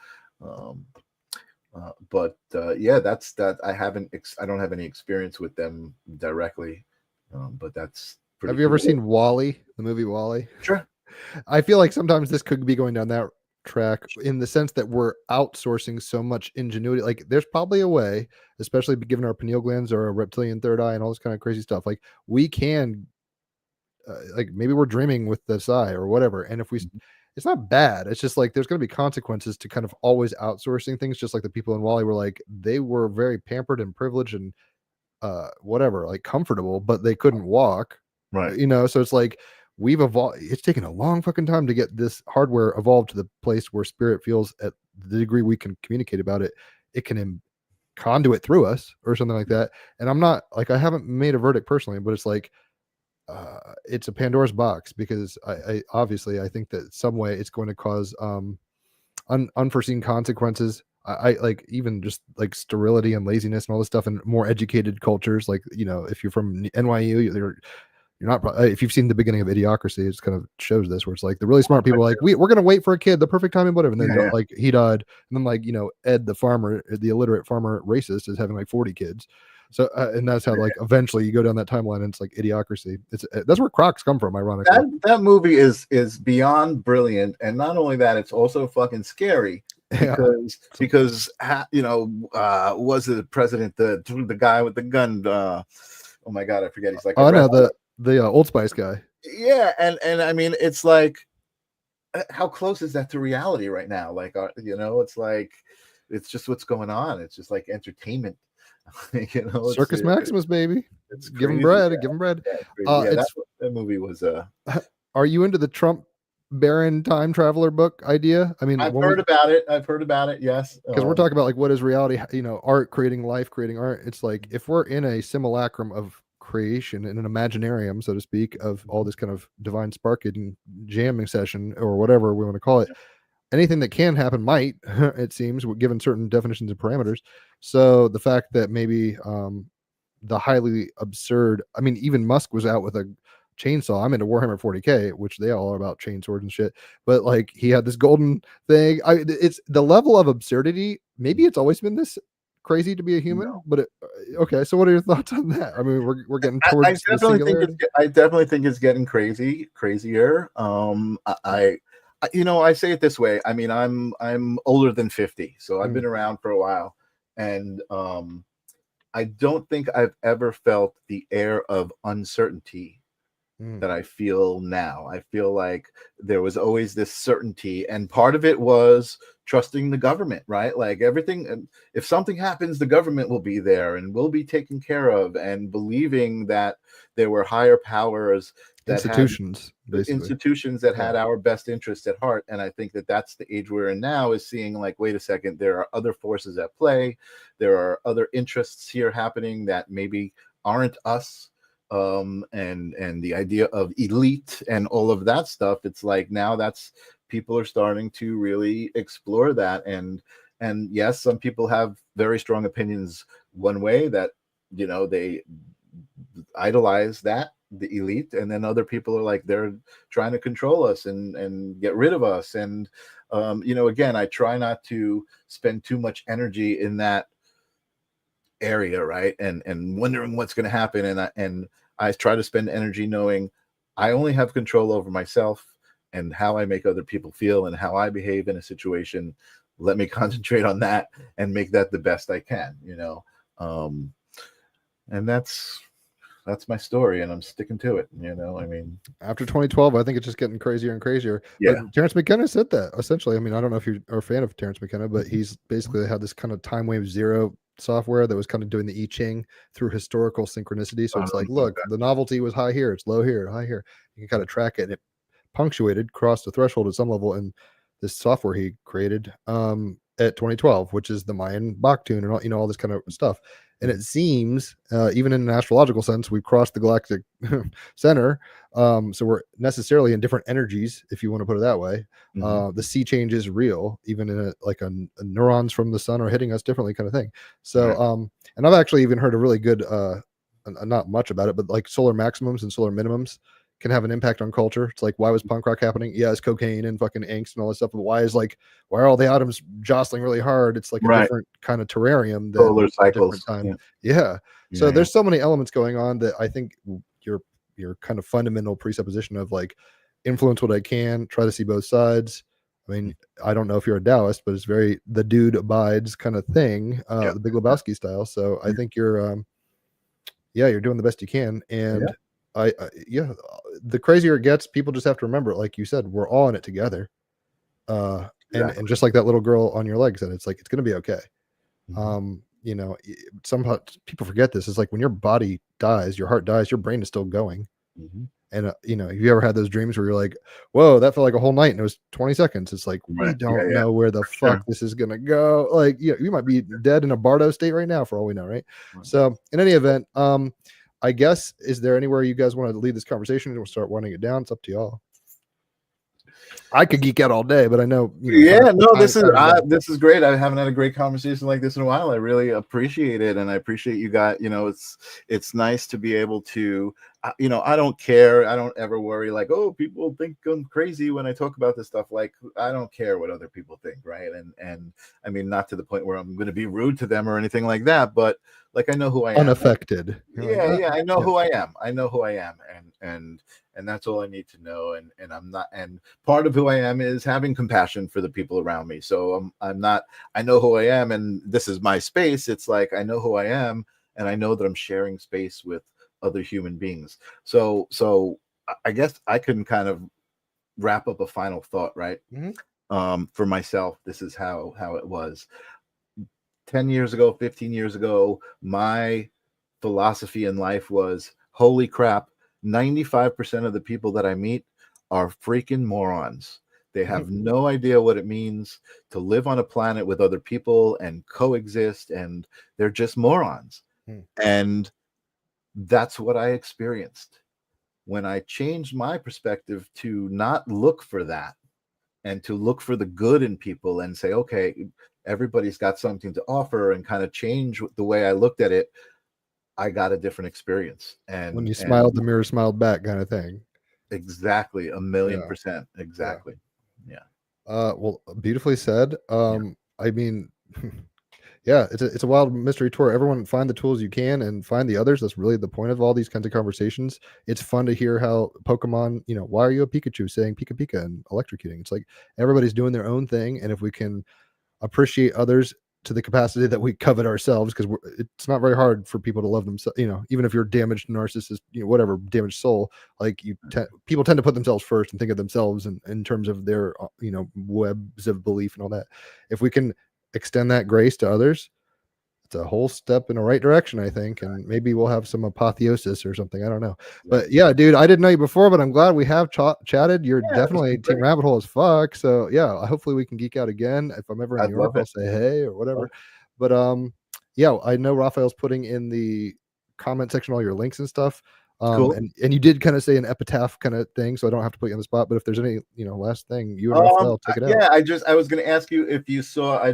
S2: That's that. I don't have any experience with them directly, but that's pretty.
S5: Have you ever seen Wall-E, the movie Wall-E?
S2: Sure.
S5: I feel like sometimes this could be going down that track, in the sense that we're outsourcing so much ingenuity. Like there's probably a way, especially given our pineal glands or a reptilian third eye and all this kind of crazy stuff, like we can like maybe we're dreaming with this eye or whatever, and if we it's not bad. It's just like there's going to be consequences to kind of always outsourcing things, just like the people in Wally were like, they were very pampered and privileged and whatever, like comfortable, but they couldn't walk.
S2: Right.
S5: You know, so it's like we've evolved. It's taken a long fucking time to get this hardware evolved to the place where spirit feels at the degree we can communicate about it, it can conduit through us or something like that. And I'm not like, I haven't made a verdict personally, but it's like, it's a Pandora's box, because I obviously I think that some way it's going to cause unforeseen consequences. I like even just like sterility and laziness and all this stuff in more educated cultures. Like, you know, if you're from NYU, you're not, if you've seen the beginning of Idiocracy, it kind of shows this, where it's like the really smart people are like, we're going to wait for a kid, the perfect time and whatever. And then like he died. And then like, you know, Ed, the farmer, the illiterate farmer racist, is having like 40 kids. So, and that's how like eventually you go down that timeline and it's like Idiocracy. It's that's where Crocs come from, ironically.
S2: That movie is beyond brilliant. And not only that, it's also fucking scary. Because you know, was the president the guy with the gun? Oh my god, I forget. He's like,
S5: oh no, the Old Spice guy.
S2: Yeah, and I mean, it's like, how close is that to reality right now? Like, you know, it's like, it's just what's going on. It's just like entertainment. You know,
S5: Circus Maximus, baby.
S2: It's
S5: give him bread. Give him bread.
S2: That movie was.
S5: Are you into the Trump Baron time traveler book idea? I mean,
S2: I've heard about it. Yes,
S5: because we're talking about like what is reality, you know, art creating life, creating art. It's like if we're in a simulacrum of creation, in an imaginarium, so to speak, of all this kind of divine sparking jamming session or whatever we want to call it, anything that can happen might, it seems, given certain definitions and parameters. So the fact that maybe the highly absurd, I mean, even Musk was out with a chainsaw. I'm into Warhammer 40k, which they all are about chainswords and shit, but like he had this golden thing. It's the level of absurdity. Maybe it's always been this crazy to be a human, but okay. So what are your thoughts on that? I mean, we're getting towards
S2: I definitely think it's getting crazier. You know, I say it this way. I mean, I'm older than 50, so I've been around for a while, and I don't think I've ever felt the air of uncertainty that I feel now. I feel like there was always this certainty, and part of it was trusting the government, right? Like everything, if something happens, the government will be there and will be taken care of, and believing that there were higher powers, that
S5: institutions
S2: that had our best interests at heart. And I think that that's the age we're in now, is seeing like, wait a second, there are other forces at play. There are other interests here happening that maybe aren't us. And the idea of elite and all of that stuff, it's like now that's, people are starting to really explore that. And yes, some people have very strong opinions one way, that, you know, they idolize that, the elite, and then other people are like, they're trying to control us and get rid of us. And you know, again, I try not to spend too much energy in that area, right? And wondering what's going to happen. And I try to spend energy knowing I only have control over myself and how I make other people feel and how I behave in a situation. Let me concentrate on that and make that the best I can, you know. And that's my story, and I'm sticking to it, you know. I mean,
S5: after 2012, I think it's just getting crazier and crazier.
S2: Yeah.
S5: But Terrence McKenna said that essentially. I mean, I don't know if you are a fan of Terrence McKenna, but he's basically had this kind of time wave zero software that was kind of doing the I Ching through historical synchronicity. So it's like, look, the novelty was high here, it's low here, high here. You can kind of track it, and it punctuated, crossed the threshold at some level in this software he created at 2012, which is the Mayan Bach tune and all, you know, all this kind of stuff. And it seems, even in an astrological sense, we've crossed the galactic center. So we're necessarily in different energies, if you want to put it that way. The sea change is real, even in a neurons from the sun are hitting us differently kind of thing. So, and I've actually even heard a really good, not much about it, but like solar maximums and solar minimums can have an impact on culture. It's like, why was punk rock happening? Yeah, it's cocaine and fucking angst and all this stuff. But why are all the atoms jostling really hard? It's like a different kind of terrarium.
S2: Solar cycles.
S5: Yeah. So there's so many elements going on that I think your kind of fundamental presupposition of like, influence what I can, try to see both sides. I mean, I don't know if you're a Taoist, but it's very the dude abides kind of thing, the Big Lebowski style. So I think you're doing the best you can. And the crazier it gets, people just have to remember, like you said, we're all in it together. And just like that little girl on your leg said, it's like, it's going to be okay. You know, somehow people forget this. It's like when your body dies, your heart dies, your brain is still going. And you know, have you ever had those dreams where you're like, whoa, that felt like a whole night and it was 20 seconds? It's like, we don't know where the fuck this is gonna go. Like, you might be dead in a Bardo state right now for all we know, right? So in any event, I guess, is there anywhere you guys want to lead this conversation and we'll start winding it down? It's up to y'all. I could geek out all day, but I know.
S2: This is great. I haven't had a great conversation like this in a while. I really appreciate it, and I appreciate you got. It's nice to be able to. I don't care. I don't ever worry like, oh, people think I'm crazy when I talk about this stuff. Like, I don't care what other people think, right? And I mean, not to the point where I'm going to be rude to them or anything like that, but like, I know who I am.
S5: Unaffected.
S2: I know who I am. I know who I am, and that's all I need to know. And I'm not. And part of who I am is having compassion for the people around me. So I'm not. I know who I am, and this is my space. It's like, I know who I am, and I know that I'm sharing space with other human beings. So I guess I can kind of wrap up a final thought, right? For myself, this is how it was 10 years ago, 15 years ago. My philosophy in life was, holy crap, 95% of the people that I meet are freaking morons. They have no idea what it means to live on a planet with other people and coexist, and they're just morons. And that's what I experienced. When I changed my perspective to not look for that and to look for the good in people and say, okay, everybody's got something to offer, and kind of change the way I looked at it, I got a different experience. And
S5: when you smiled, the mirror smiled back, kind of thing.
S2: Exactly. 1,000,000%. Exactly.
S5: Well, beautifully said. I mean, yeah, it's a wild mystery tour. Everyone find the tools you can and find the others. That's really the point of all these kinds of conversations. It's fun to hear how Pokemon, why are you a Pikachu saying Pika Pika and electrocuting? It's like everybody's doing their own thing. And if we can appreciate others to the capacity that we covet ourselves, because it's not very hard for people to love themselves, even if you're damaged narcissist, whatever, damaged soul, like people tend to put themselves first and think of themselves in terms of their, webs of belief and all that. If we can extend that grace to others, it's a whole step in the right direction, I think. And maybe we'll have some apotheosis or something. I don't know. But yeah, dude, I didn't know you before, but I'm glad we have chatted. You're definitely Team Rabbit Hole as fuck. So yeah, hopefully we can geek out again. If I'm ever in New York, I'll say hey or whatever. But yeah, I know Raphael's putting in the comment section all your links and stuff.
S2: Cool.
S5: And you did kind of say an epitaph kind of thing, so I don't have to put you on the spot. But if there's any, last thing, you and Raphael, take it out.
S2: Yeah, I was going to ask you if you saw.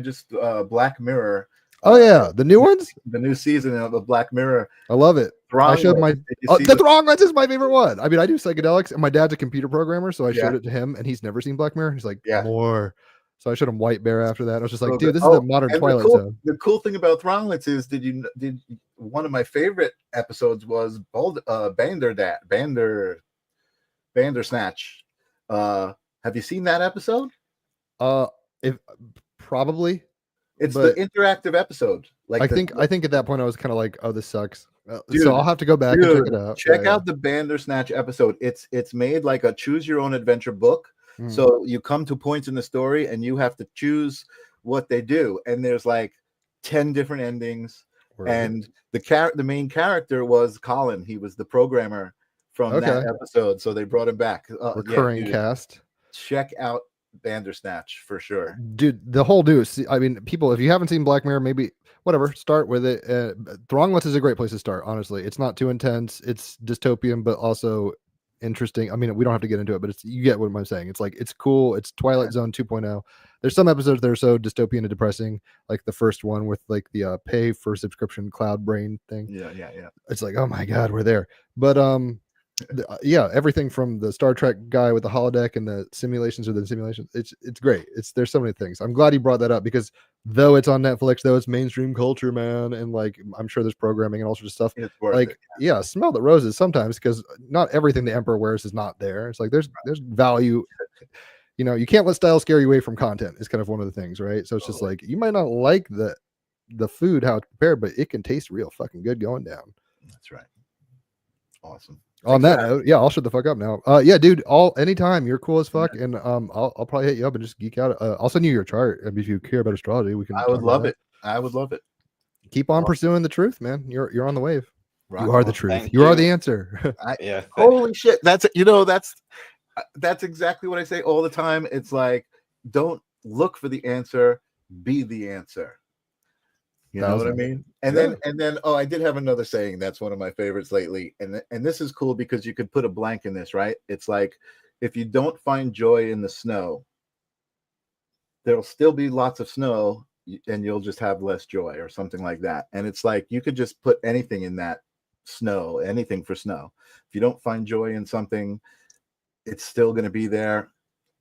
S2: Black Mirror.
S5: Oh yeah, the new ones,
S2: the new season of the Black Mirror.
S5: I love it. I showed the Thronglets is my favorite one. I mean, I do psychedelics, and my dad's a computer programmer, so I showed it to him, and he's never seen Black Mirror. He's like, more. So I showed him White Bear after that. I was just like, dude, this is the modern Twilight Zone.
S2: The cool thing about Thronglets is, did one of my favorite episodes was Bandersnatch. Have you seen that episode?
S5: If probably.
S2: It's the interactive episode. Like
S5: I think at that point I was kind of like, oh, this sucks. So I'll have to go back and check it out.
S2: Check out the Bandersnatch episode. It's made like a choose your own adventure book. So you come to points in the story and you have to choose what they do. And there's like 10 different endings. And the main character was Colin. He was the programmer from that episode. So they brought him back.
S5: Recurring cast.
S2: Check out Bandersnatch for sure,
S5: dude. The whole I mean, people, if you haven't seen Black Mirror, maybe whatever, start with it. Thronglets is a great place to start. Honestly, it's not too intense. It's dystopian, but also interesting. I mean, we don't have to get into it, but you get what I'm saying. It's like, it's cool. It's Twilight Zone 2.0. There's some episodes that are so dystopian and depressing, like the first one with like the pay for subscription cloud brain thing.
S2: Yeah.
S5: It's like, oh my god, we're there. But yeah, everything from the Star Trek guy with the holodeck and the simulations within simulations, it's great. There's so many things. I'm glad you brought that up, because though it's on Netflix, though it's mainstream culture, man, and like I'm sure there's programming and all sorts of stuff,
S2: it's worth
S5: like
S2: it.
S5: Smell the roses sometimes, because not everything the Emperor wears is not there. It's like there's value. You can't let style scare you away from content is kind of one of the things, right? So it's just like, you might not like the food, how it's prepared, but it can taste real fucking good going down.
S2: That's right. Awesome.
S5: On
S2: Thanks for
S5: that
S2: having
S5: note, yeah, I'll shut the fuck up now. Yeah, dude, anytime, you're cool as fuck, and I'll probably hit you up and just geek out. I'll send you your chart. I mean, if you care about astrology, we can.
S2: I
S5: talk
S2: would
S5: about
S2: love
S5: that.
S2: it. I would love it.
S5: Keep on
S2: Awesome.
S5: pursuing the truth, man. You're on the wave.
S2: Rock
S5: You are the
S2: on.
S5: truth.
S3: Thank
S5: You are
S3: you.
S5: the answer.
S3: Yeah.
S2: Holy shit! That's that's exactly what I say all the time. It's like, don't look for the answer, be the answer. You know what I
S5: 1,000.
S2: mean? And
S4: Yeah.
S2: then oh, I did have another saying that's one of my favorites lately, and this is cool because you could put a blank in this, right? It's like, if you don't find joy in the snow, there'll still be lots of snow, and you'll just have less joy, or something like that. And it's like, you could just put anything in that snow, anything for snow. If you don't find joy in something, it's still going to be there,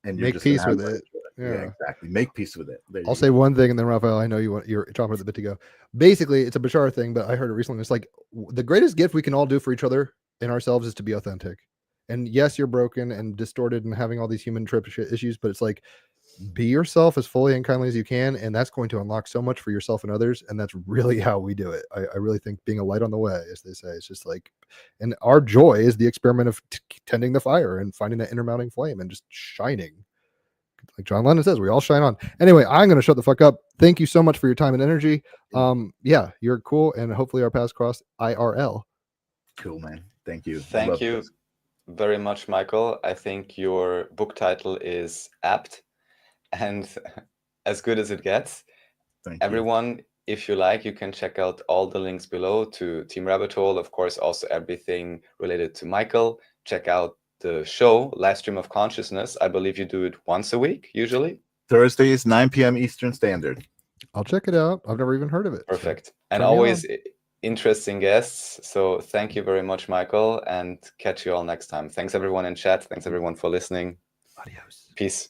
S2: and you're
S5: Make
S2: just gonna
S5: peace
S2: have
S5: with
S2: less
S5: it.
S2: joy.
S5: Yeah.
S2: Yeah, exactly. Make peace with it. There
S5: I'll
S2: you
S5: say
S2: go.
S5: one thing, and then Raphael, I know you're chomping at the bit to go. Basically, it's a Bashar thing, but I heard it recently. It's like, the greatest gift we can all do for each other and ourselves is to be authentic. And yes, you're broken and distorted and having all these human trip issues, but it's like, be yourself as fully and kindly as you can, and that's going to unlock so much for yourself and others. And that's really how we do it. I really think being a light on the way, as they say, it's just like, and our joy is the experiment of tending the fire and finding that inner mounting flame and just shining. Like John Lennon says, we all shine on. Anyway, I'm going to shut the fuck up. Thank you so much for your time and energy. Yeah, you're cool, and hopefully our paths cross IRL.
S2: Cool, man. Thank you. I
S3: Thank
S2: love
S3: you
S2: this.
S3: very much, Michael. I think your book title is apt and as good as it gets.
S2: Thank you.
S3: Everyone, if you like, you can check out all the links below to Team Rabbit Hole. Of course, also everything related to Michael. Check out the show, Live Stream of Consciousness. I believe you do it once a week, usually.
S2: Thursdays, 9 p.m. Eastern Standard.
S5: I'll check it out. I've never even heard of it. so
S3: Perfect. And
S5: turn me
S3: always interesting guests. So thank you very much, Michael, and catch you all next time. Thanks everyone in chat. Thanks everyone for listening.
S5: Adios.
S3: Peace.